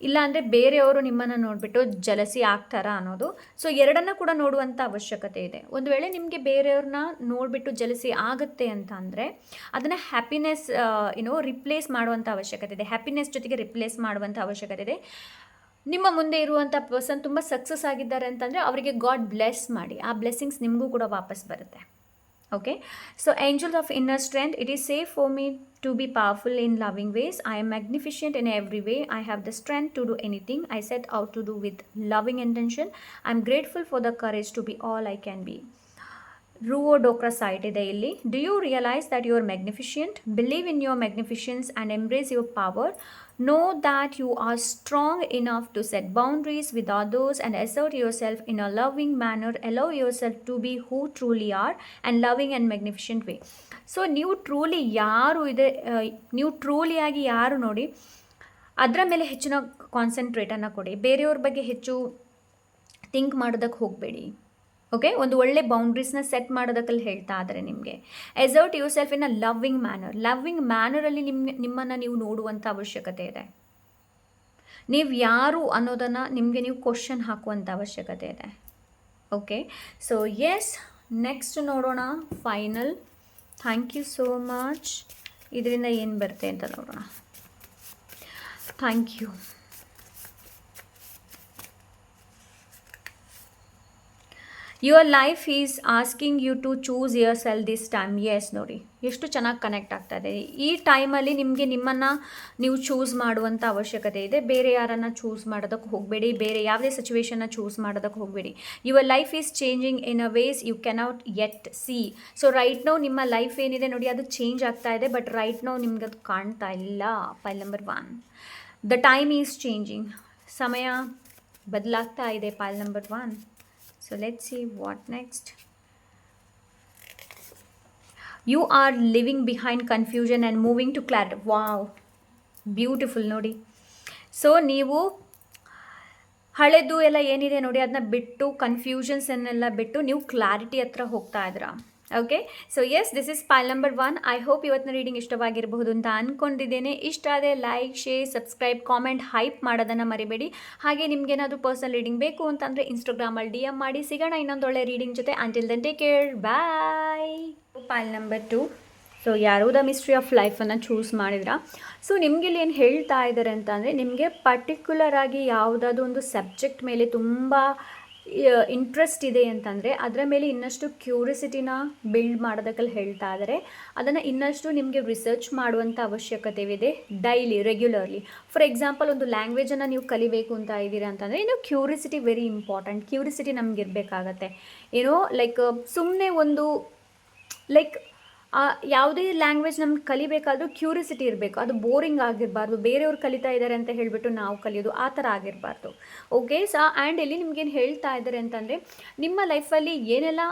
Speaker 1: ಇಲ್ಲಾಂದರೆ ಬೇರೆಯವರು ನಿಮ್ಮನ್ನು ನೋಡಿಬಿಟ್ಟು ಜಲಸಿ ಆಗ್ತಾರಾ ಅನ್ನೋದು. ಸೊ ಎರಡನ್ನ ಕೂಡ ನೋಡುವಂಥ ಅವಶ್ಯಕತೆ ಇದೆ. ಒಂದು ವೇಳೆ ನಿಮಗೆ ಬೇರೆಯವ್ರನ್ನ ನೋಡಿಬಿಟ್ಟು ಜಲಸಿ ಆಗುತ್ತೆ ಅಂತ ಅಂದರೆ, ಅದನ್ನು ಹ್ಯಾಪಿನೆಸ್ ರಿಪ್ಲೇಸ್ ಮಾಡುವಂಥ ಅವಶ್ಯಕತೆ ಇದೆ. ಹ್ಯಾಪಿನೆಸ್ ಜೊತೆಗೆ ರಿಪ್ಲೇಸ್ ಮಾಡುವಂಥ ಅವಶ್ಯಕತೆ ಇದೆ. ನಿಮ್ಮ ಮುಂದೆ ಇರುವಂಥ ಪರ್ಸನ್ ತುಂಬ ಸಕ್ಸಸ್ ಆಗಿದ್ದಾರೆ ಅಂತಂದರೆ, ಅವರಿಗೆ ಗಾಡ್ ಬ್ಲೆಸ್ ಮಾಡಿ, ಆ ಬ್ಲೆಸ್ಸಿಂಗ್ಸ್ ನಿಮಗೂ ಕೂಡ ವಾಪಸ್ ಬರುತ್ತೆ. Okay, so angels of inner strength, it is safe for me to be powerful in loving ways. I am magnificent in every way. I have the strength to do anything I set out to do with loving intention. I am grateful for the courage to be all I can be. Ruo Dokra site ಇದೆ ಇಲ್ಲಿ. Do you realize that you are magnificent? Believe in your magnificence and embrace your power. Know that you are strong enough to set boundaries with others and assert yourself in a loving manner. Allow yourself to be who truly are and loving and magnificent way. So ನೀವು ಟ್ರೂಲಿ ಯಾರು ಇದೆ, ನೀವು ಟ್ರೂಲಿ ಆಗಿ ಯಾರು ನೋಡಿ, ಅದರ ಮೇಲೆ ಹೆಚ್ಚಿನ ಕಾನ್ಸಂಟ್ರೇಟನ್ನು ಕೊಡಿ. ಬೇರೆಯವ್ರ ಬಗ್ಗೆ ಹೆಚ್ಚು ಥಿಂಕ್ ಮಾಡೋದಕ್ಕೆ ಹೋಗಬೇಡಿ. ಓಕೆ, ಒಂದು ಒಳ್ಳೆ ಬೌಂಡ್ರೀಸ್ನ ಸೆಟ್ ಮಾಡೋದಕ್ಕಲ್ಲಿ ಹೇಳ್ತಾ ಇದ್ದಾರೆ ನಿಮಗೆ. Assert yourself in a loving ಮ್ಯಾನರಲ್ಲಿ ನಿಮ್ಮನ್ನು ನೀವು ನೋಡುವಂಥ ಅವಶ್ಯಕತೆ ಇದೆ. ನೀವು ಯಾರು ಅನ್ನೋದನ್ನು ನಿಮಗೆ ನೀವು ಕ್ವಶನ್ ಹಾಕುವಂಥ ಅವಶ್ಯಕತೆ ಇದೆ. ಓಕೆ, ಸೊ ಎಸ್, ನೆಕ್ಸ್ಟ್ ನೋಡೋಣ final. Thank you so much. ಇದರಿಂದ ಏನು ಬರುತ್ತೆ ಅಂತ ನೋಡೋಣ. Thank you. Your life is asking you to choose your self this time. Yes, ನೋಡಿ ಎಷ್ಟು ಚೆನ್ನಾಗಿ ಕನೆಕ್ಟ್ ಆಗ್ತಾ ಇದೆ. ಈ ಟೈಮಲ್ಲಿ ನಿಮಗೆ ನಿಮ್ಮನ್ನು ನೀವು ಚೂಸ್ ಮಾಡುವಂಥ ಅವಶ್ಯಕತೆ ಇದೆ. ಬೇರೆ ಯಾರನ್ನು ಚೂಸ್ ಮಾಡೋದಕ್ಕೆ ಹೋಗಬೇಡಿ, ಬೇರೆ ಯಾವುದೇ ಸಿಚುವೇಶನ್ನ ಚೂಸ್ ಮಾಡೋದಕ್ಕೆ ಹೋಗಬೇಡಿ. Your life is changing in a ways you cannot yet see. So right now ನಿಮ್ಮ ಲೈಫ್ ಏನಿದೆ ನೋಡಿ, ಅದು ಚೇಂಜ್ ಆಗ್ತಾ ಇದೆ, ಬಟ್ ರೈಟ್ ನೌ ನಿಮ್ಗೆ ಅದು ಕಾಣ್ತಾ ಇಲ್ಲ. File number 1, the time is changing. ಸಮಯ ಬದಲಾಗ್ತಾ ಇದೆ. File number 1. So let's see what next. You are leaving behind confusion and moving to clarity. Wow, beautiful ನೋಡಿ. ಸೊ ನೀವು ಹಳೆದು ಎಲ್ಲ ಏನಿದೆ ನೋಡಿ, ಅದನ್ನ ಬಿಟ್ಟು, ಕನ್ಫ್ಯೂಷನ್ಸನ್ನೆಲ್ಲ ಬಿಟ್ಟು ನೀವು ಕ್ಲಾರಿಟಿ ಹತ್ರ ಹೋಗ್ತಾ ಇದ್ದೀರಾ. Okay, so yes, this is pile number 1. I hope ಇವತ್ತಿನ ರೀಡಿಂಗ್ ಇಷ್ಟವಾಗಿರಬಹುದು ಅಂತ ಅಂದ್ಕೊಂಡಿದ್ದೇನೆ. ಇಷ್ಟ ಆದರೆ like, share, subscribe, comment, hype ಮಾಡೋದನ್ನು ಮರಿಬೇಡಿ. ಹಾಗೆ ನಿಮ್ಗೇನಾದರೂ ಪರ್ಸನಲ್ ರೀಡಿಂಗ್ ಬೇಕು ಅಂತಂದರೆ ಇನ್ಸ್ಟಾಗ್ರಾಮಲ್ಲಿ DM ಮಾಡಿ. ಸಿಗೋಣ ಇನ್ನೊಂದು ಒಳ್ಳೆ ರೀಡಿಂಗ್ ಜೊತೆ. Until then take care, bye. Pile number 2. So ಯಾರು ದ ಮಿಸ್ಟ್ರಿ ಆಫ್ ಲೈಫನ್ನು ಚೂಸ್ ಮಾಡಿದ್ರಾ. ಸೊ ನಿಮಗಿಲ್ಲಿ ಏನು ಹೇಳ್ತಾ ಇದ್ದಾರೆ ಅಂತಂದರೆ, ನಿಮಗೆ ಪರ್ಟಿಕ್ಯುಲರ್ ಆಗಿ ಯಾವುದಾದ್ರೂ ಒಂದು ಸಬ್ಜೆಕ್ಟ್ ಮೇಲೆ ತುಂಬ ಇಂಟ್ರೆಸ್ಟ್ ಇದೆ ಅಂತಂದರೆ ಅದರ ಮೇಲೆ ಇನ್ನಷ್ಟು ಕ್ಯೂರಿಯಾಸಿಟಿನ ಬಿಲ್ಡ್ ಮಾಡೋದಕ್ಕಲ್ಲಿ ಹೇಳ್ತಾ ಇದ್ದಾರೆ. ಅದನ್ನು ಇನ್ನಷ್ಟು ನಿಮಗೆ ರಿಸರ್ಚ್ ಮಾಡುವಂಥ ಅವಶ್ಯಕತೆ ಇದೆ ಡೈಲಿ, ರೆಗ್ಯುಲರ್ಲಿ. ಫಾರ್ ಎಕ್ಸಾಂಪಲ್, ಒಂದು ಲ್ಯಾಂಗ್ವೇಜನ್ನು ನೀವು ಕಲಿಬೇಕು ಅಂತ ಇದ್ದೀರಾ ಅಂತಂದರೆ ಏನೋ ಕ್ಯೂರಿಯಾಸಿಟಿ ವೆರಿ ಇಂಪಾರ್ಟೆಂಟ್. ಕ್ಯೂರಿಯಾಸಿಟಿ ನಮ್ಗೆ ಇರಬೇಕಾಗತ್ತೆ. ಏನೋ ಲೈಕ್ ಸುಮ್ಮನೆ ಒಂದು ಲೈಕ್ ಯಾವುದೇ ಲ್ಯಾಂಗ್ವೇಜ್ ನಮ್ಗೆ ಕಲಿಬೇಕಾದ್ರೂ ಕ್ಯೂರಿಯಾಸಿಟಿ ಇರಬೇಕು, ಅದು ಬೋರಿಂಗ್ ಆಗಿರಬಾರ್ದು. ಬೇರೆಯವ್ರು ಕಲಿತಾ ಇದ್ದಾರೆ ಅಂತ ಹೇಳಿಬಿಟ್ಟು ನಾವು ಕಲಿಯೋದು ಆ ಥರ ಆಗಿರಬಾರ್ದು. ಓಕೆ ಆ್ಯಂಡ್ ಇಲ್ಲಿ ನಿಮ್ಗೇನು ಹೇಳ್ತಾ ಇದ್ದಾರೆ ಅಂತಂದರೆ, ನಿಮ್ಮ ಲೈಫಲ್ಲಿ ಏನೆಲ್ಲ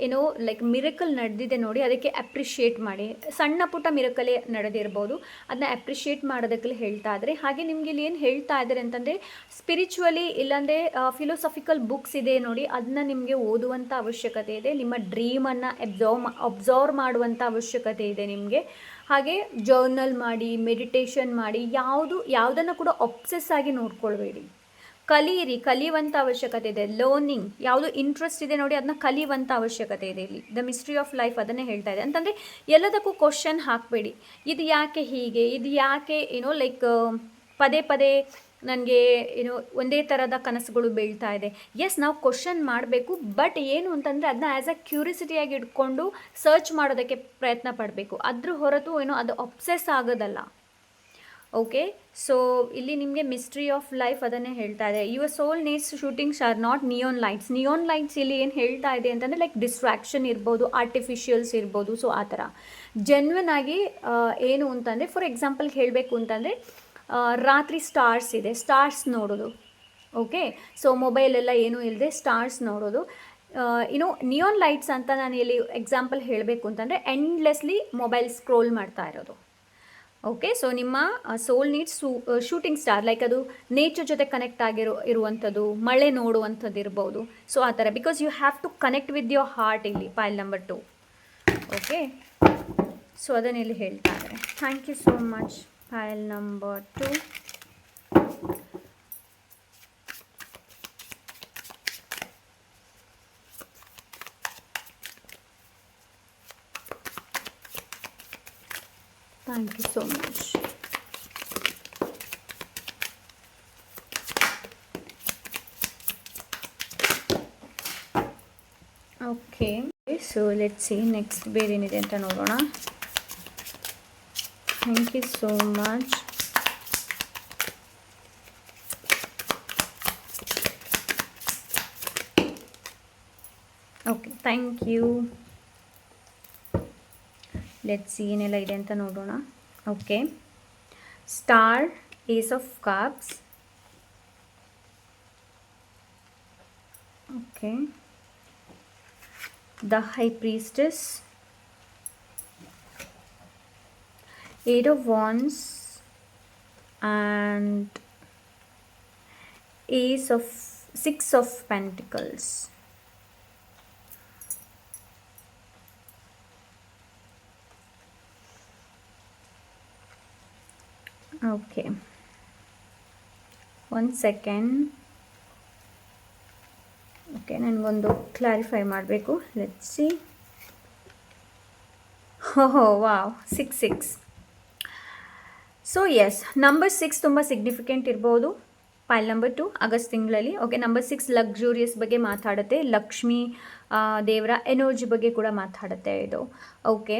Speaker 1: ಏನೋ ಲೈಕ್ ಮಿರಕಲ್ ನಡೆದಿದೆ ನೋಡಿ, ಅದಕ್ಕೆ ಅಪ್ರಿಷಿಯೇಟ್ ಮಾಡಿ. ಸಣ್ಣ ಪುಟ್ಟ ಮಿರಕಲೇ ನಡೆದಿರ್ಬೋದು, ಅದನ್ನ ಅಪ್ರಿಷಿಯೇಟ್ ಮಾಡೋದಕ್ಕೆ ಹೇಳ್ತಾ ಇದ್ದಾರೆ. ಹಾಗೆ ನಿಮ್ಗೆ ಇಲ್ಲಿ ಏನು ಹೇಳ್ತಾ ಇದ್ದಾರೆ ಅಂತಂದರೆ, ಸ್ಪಿರಿಚುವಲಿ ಇಲ್ಲಾಂದರೆ ಫಿಲೋಸಫಿಕಲ್ ಬುಕ್ಸ್ ಇದೆ ನೋಡಿ, ಅದನ್ನ ನಿಮಗೆ ಓದುವಂಥ ಅವಶ್ಯಕತೆ ಇದೆ. ನಿಮ್ಮ ಡ್ರೀಮನ್ನು ಅಬ್ಸರ್ವ್ ಮಾಡುವಂಥ ಅವಶ್ಯಕತೆ ಇದೆ ನಿಮಗೆ. ಹಾಗೆ ಜರ್ನಲ್ ಮಾಡಿ, ಮೆಡಿಟೇಷನ್ ಮಾಡಿ, ಯಾವುದನ್ನು ಕೂಡ ಒಬ್ಸೆಸ್ ಆಗಿ ನೋಡ್ಕೊಳ್ಬೇಡಿ. ಕಲಿಯುವಂಥ ಅವಶ್ಯಕತೆ ಇದೆ. ಲರ್ನಿಂಗ್ ಯಾವುದು ಇಂಟ್ರೆಸ್ಟ್ ಇದೆ ನೋಡಿ, ಅದನ್ನ ಕಲಿಯುವಂಥ ಅವಶ್ಯಕತೆ ಇದೆ. ಇಲ್ಲಿ ದ ಮಿಸ್ಟ್ರಿ ಆಫ್ ಲೈಫ್ ಅದನ್ನೇ ಹೇಳ್ತಾ ಇದೆ. ಅಂತಂದರೆ ಎಲ್ಲದಕ್ಕೂ ಕ್ವಶನ್ ಹಾಕಬೇಡಿ, ಇದು ಯಾಕೆ ಹೀಗೆ, ಇದು ಯಾಕೆ ಲೈಕ್ ಪದೇ ಪದೇ ನನಗೆ ಒಂದೇ ಥರದ ಕನಸುಗಳು ಬೀಳ್ತಾ ಇದೆ. ಎಸ್, ನಾವು ಕ್ವಶನ್ ಮಾಡಬೇಕು, ಬಟ್ ಏನು ಅಂತಂದರೆ ಅದನ್ನ ಆ್ಯಸ್ ಅ ಕ್ಯೂರಿಯಾಸಿಟಿಯಾಗಿ ಇಟ್ಕೊಂಡು ಸರ್ಚ್ ಮಾಡೋದಕ್ಕೆ ಪ್ರಯತ್ನ ಪಡಬೇಕು. ಅದ್ರ ಹೊರತು ಅದು ಅಬ್ಸೆಸ್ ಆಗೋದಲ್ಲ. ಓಕೆ, ಸೊ ಇಲ್ಲಿ ನಿಮಗೆ ಮಿಸ್ಟ್ರಿ ಆಫ್ ಲೈಫ್ ಅದನ್ನೇ ಹೇಳ್ತಾ ಇದೆ. Your soul needs shooting star, not neon lights. Neon lights ಇಲ್ಲಿ ಏನು ಹೇಳ್ತಾ ಇದೆ ಅಂತಂದರೆ ಲೈಕ್ ಡಿಸ್ಟ್ರಾಕ್ಷನ್ ಇರ್ಬೋದು, ಆರ್ಟಿಫಿಷಿಯಲ್ಸ್ ಇರ್ಬೋದು. ಸೊ ಆ ಥರ ಜೆನ್ವನ್ ಆಗಿ ಏನು ಅಂತಂದರೆ, ಫಾರ್ ಎಕ್ಸಾಂಪಲ್ ಹೇಳಬೇಕು ಅಂತಂದರೆ, ರಾತ್ರಿ ಸ್ಟಾರ್ಸ್ ಇದೆ, ಸ್ಟಾರ್ಸ್ ನೋಡೋದು. ಓಕೆ, ಸೊ ಮೊಬೈಲೆಲ್ಲ ಏನೂ ಇಲ್ಲದೆ ಸ್ಟಾರ್ಸ್ ನೋಡೋದು. ನಿಯಾನ್ ಲೈಟ್ಸ್ ಅಂತ ನಾನು ಇಲ್ಲಿ ಎಕ್ಸಾಂಪಲ್ ಹೇಳಬೇಕು ಅಂತಂದರೆ, ಎಂಡ್ಲೆಸ್ಲಿ ಮೊಬೈಲ್ ಸ್ಕ್ರೋಲ್ ಮಾಡ್ತಾ ಇರೋದು. ಓಕೆ, ಸೊ ನಿಮ್ಮ soul needs shooting star, like ಅದು ನೇಚರ್ ಜೊತೆ ಕನೆಕ್ಟ್ ಇರುವಂಥದ್ದು, ಮಳೆ ನೋಡುವಂಥದ್ದು ಇರ್ಬೋದು. ಸೊ ಆ ಥರ, because you have to connect with your heart. ಇಲ್ಲಿ ಪೈಲ್ ನಂಬರ್ 2. ಓಕೆ, ಸೊ ಅದನ್ನ ಇಲ್ಲಿ ಹೇಳ್ತಾ ಇದ್ದಾರೆ. Thank you so much. Pile number 2. Thank you so much. Okay, so let's see next ಬೇರೆ ಏನಿದೆ ಅಂತ ನೋಡೋಣ. Thank you so much. Okay, thank you. Let's see ಏನೆಲ್ಲ ಇದೆ ಅಂತ ನೋಡೋಣ. Okay, star, ace of cups. Okay, the high priestess, eight of wands and six of pentacles. Okay, ಒಂದು ಸೆಕೆಂಡ್. ಓಕೆ, ನನಗೊಂದು ಕ್ಲಾರಿಫೈ ಮಾಡಬೇಕು. Let's see. Wow, 6. So yes, number 6 ತುಂಬ ಸಿಗ್ನಿಫಿಕೆಂಟ್ ಇರ್ಬೋದು. ಪೈಲ್ ನಂಬರ್ 2 ಆಗಸ್ಟ್ ತಿಂಗಳಲ್ಲಿ. ಓಕೆ, ನಂಬರ್ 6 ಲಕ್ಸುರಿಯಸ್ ಬಗ್ಗೆ ಮಾತಾಡುತ್ತೆ, ಲಕ್ಷ್ಮೀ ದೇವರ ಎನರ್ಜಿ ಬಗ್ಗೆ ಕೂಡ ಮಾತಾಡುತ್ತೆ ಇದು. ಓಕೆ,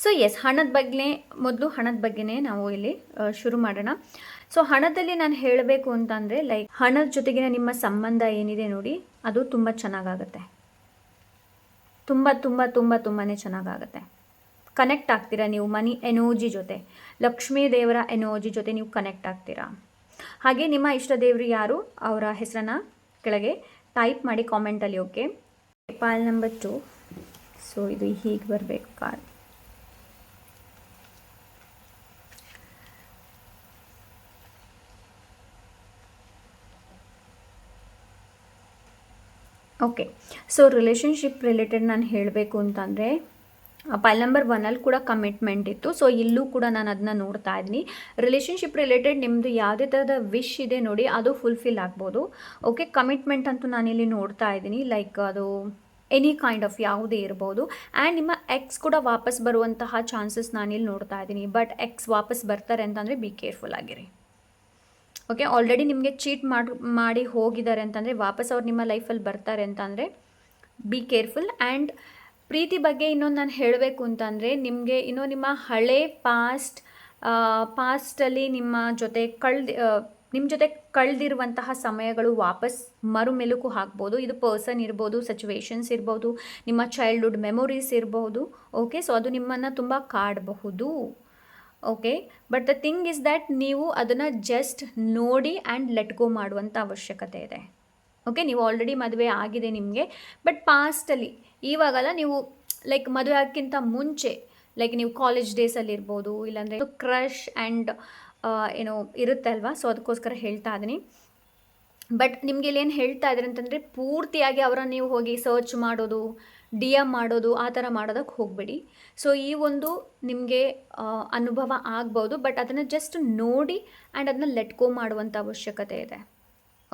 Speaker 1: ಸೊ ಎಸ್, ಹಣದ ಬಗ್ಗೆನೇ ನಾವು ಇಲ್ಲಿ ಶುರು ಮಾಡೋಣ. ಸೊ ಹಣದಲ್ಲಿ ನಾನು ಹೇಳಬೇಕು ಅಂತಂದರೆ, ಲೈಕ್ ಹಣದ ಜೊತೆಗಿನ ನಿಮ್ಮ ಸಂಬಂಧ ಏನಿದೆ ನೋಡಿ, ಅದು ತುಂಬ ಚೆನ್ನಾಗಾಗುತ್ತೆ. ತುಂಬಾ ಚೆನ್ನಾಗಾಗುತ್ತೆ. ಕನೆಕ್ಟ್ ಆಗ್ತೀರಾ ನೀವು ಮನಿ ಎನರ್ಜಿ ಜೊತೆ, ಲಕ್ಷ್ಮೀ ದೇವರ ಎನರ್ಜಿ ಜೊತೆ ನೀವು ಕನೆಕ್ಟ್ ಆಗ್ತೀರಾ. ಹಾಗೆ ನಿಮ್ಮ ಇಷ್ಟ ದೇವರು ಯಾರು, ಅವರ ಹೆಸರನ್ನು ಕೆಳಗೆ ಟೈಪ್ ಮಾಡಿ ಕಾಮೆಂಟಲ್ಲಿ. Okay, pile number 2. ಸೊ ಇದು ಹೀಗೆ ಬರಬೇಕು card. Okay, so relationship related ನಾನು ಹೇಳಬೇಕು ಅಂತಂದರೆ, ಪೈಲ್ ನಂಬರ್ 1 ಕೂಡ ಕಮಿಟ್ಮೆಂಟ್ ಇತ್ತು. ಸೊ ಇಲ್ಲೂ ಕೂಡ ನಾನು ಅದನ್ನ ನೋಡ್ತಾ ಇದ್ದೀನಿ. ರಿಲೇಷನ್ಶಿಪ್ ರಿಲೇಟೆಡ್ ನಿಮ್ಮದು ಯಾವುದೇ ಥರದ ವಿಶ್ ಇದೆ ನೋಡಿ, ಅದು ಫುಲ್ಫಿಲ್ ಆಗ್ಬೋದು. ಓಕೆ, ಕಮಿಟ್ಮೆಂಟ್ ಅಂತೂ ನಾನಿಲ್ಲಿ ನೋಡ್ತಾ ಇದ್ದೀನಿ, ಲೈಕ್ ಅದು ಎನಿ ಕೈಂಡ್ ಆಫ್ ಯಾವುದೇ ಇರ್ಬೋದು. ಆ್ಯಂಡ್ ನಿಮ್ಮ ಎಕ್ಸ್ ಕೂಡ ವಾಪಸ್ ಬರುವಂತಹ ಚಾನ್ಸಸ್ ನಾನಿಲ್ಲಿ ನೋಡ್ತಾ ಇದ್ದೀನಿ. ಬಟ್ ಎಕ್ಸ್ ವಾಪಸ್ ಬರ್ತಾರೆ ಅಂತಂದರೆ ಬಿ ಕೇರ್ಫುಲ್ ಆಗಿರಿ. ಓಕೆ, ಆಲ್ರೆಡಿ ನಿಮಗೆ ಚೀಟ್ ಮಾಡಿ ಹೋಗಿದ್ದಾರೆ ಅಂತಂದರೆ ವಾಪಸ್ ಅವ್ರು ನಿಮ್ಮ ಲೈಫಲ್ಲಿ ಬರ್ತಾರೆ ಅಂತಂದರೆ ಬಿ ಕೇರ್ಫುಲ್. ಆ್ಯಂಡ್ ಪ್ರೀತಿ ಬಗ್ಗೆ ಇನ್ನೊಂದು ನಾನು ಹೇಳಬೇಕು ಅಂತಂದರೆ, ನಿಮಗೆ ನಿಮ್ಮ ಹಳೆ ಪಾಸ್ಟಲ್ಲಿ ನಿಮ್ಮ ಜೊತೆ ನಿಮ್ಮ ಜೊತೆ ಕಳೆದಿರುವಂತಹ ಸಮಯಗಳು ವಾಪಸ್ ಮರುಮೆಲುಕು ಹಾಕ್ಬೋದು. ಇದು ಪರ್ಸನ್ ಇರ್ಬೋದು, ಸಿಚುವೇಶನ್ಸ್ ಇರ್ಬೋದು, ನಿಮ್ಮ ಚೈಲ್ಡ್ಹುಡ್ ಮೆಮೊರೀಸ್ ಇರ್ಬೋದು. ಓಕೆ, ಸೊ ಅದು ನಿಮ್ಮನ್ನು ತುಂಬ ಕಾಡಬಹುದು. Okay, but the thing is that ನೀವು ಅದನ್ನು ಜಸ್ಟ್ ನೋಡಿ ಆ್ಯಂಡ್ ಲೆಟ್ ಗೋ ಮಾಡುವಂಥ ಅವಶ್ಯಕತೆ ಇದೆ. ಓಕೆ, ನೀವು ಆಲ್ರೆಡಿ ಮದುವೆ ಆಗಿದೆ ನಿಮಗೆ, ಬಟ್ ಪಾಸ್ಟಲ್ಲಿ ಇವಾಗಲ್ಲ, ನೀವು ಲೈಕ್ ಮದುವೆ ಆಗೋಕ್ಕಿಂತ ಮುಂಚೆ ಲೈಕ್ ನೀವು ಕಾಲೇಜ್ ಡೇಸಲ್ಲಿ ಇರ್ಬೋದು, ಇಲ್ಲಾಂದರೆ ಕ್ರಶ್ ಆ್ಯಂಡ್ ಏನೋ ಇರುತ್ತೆ ಅಲ್ವಾ, ಸೊ ಅದಕ್ಕೋಸ್ಕರ ಹೇಳ್ತಾ ಇದ್ದೀನಿ. ಬಟ್ ನಿಮಗೆ ಇಲ್ಲಿ ಏನು ಹೇಳ್ತಾ ಇದ್ದಾರೆ ಅಂತಂದರೆ, ಪೂರ್ತಿಯಾಗಿ ಅವರನ್ನು ನೀವು ಹೋಗಿ ಸರ್ಚ್ ಮಾಡೋದು, ಡಿ ಎಮ್ ಮಾಡೋದು, ಆ ಥರ ಮಾಡೋದಕ್ಕೆ ಹೋಗಬೇಡಿ. ಸೊ ಈ ಒಂದು ನಿಮಗೆ ಅನುಭವ ಆಗ್ಬೋದು, ಬಟ್ ಅದನ್ನು ಜಸ್ಟ್ ನೋಡಿ ಆ್ಯಂಡ್ ಅದನ್ನ ಲೆಟ್ ಗೋ ಮಾಡುವಂಥ ಅವಶ್ಯಕತೆ ಇದೆ.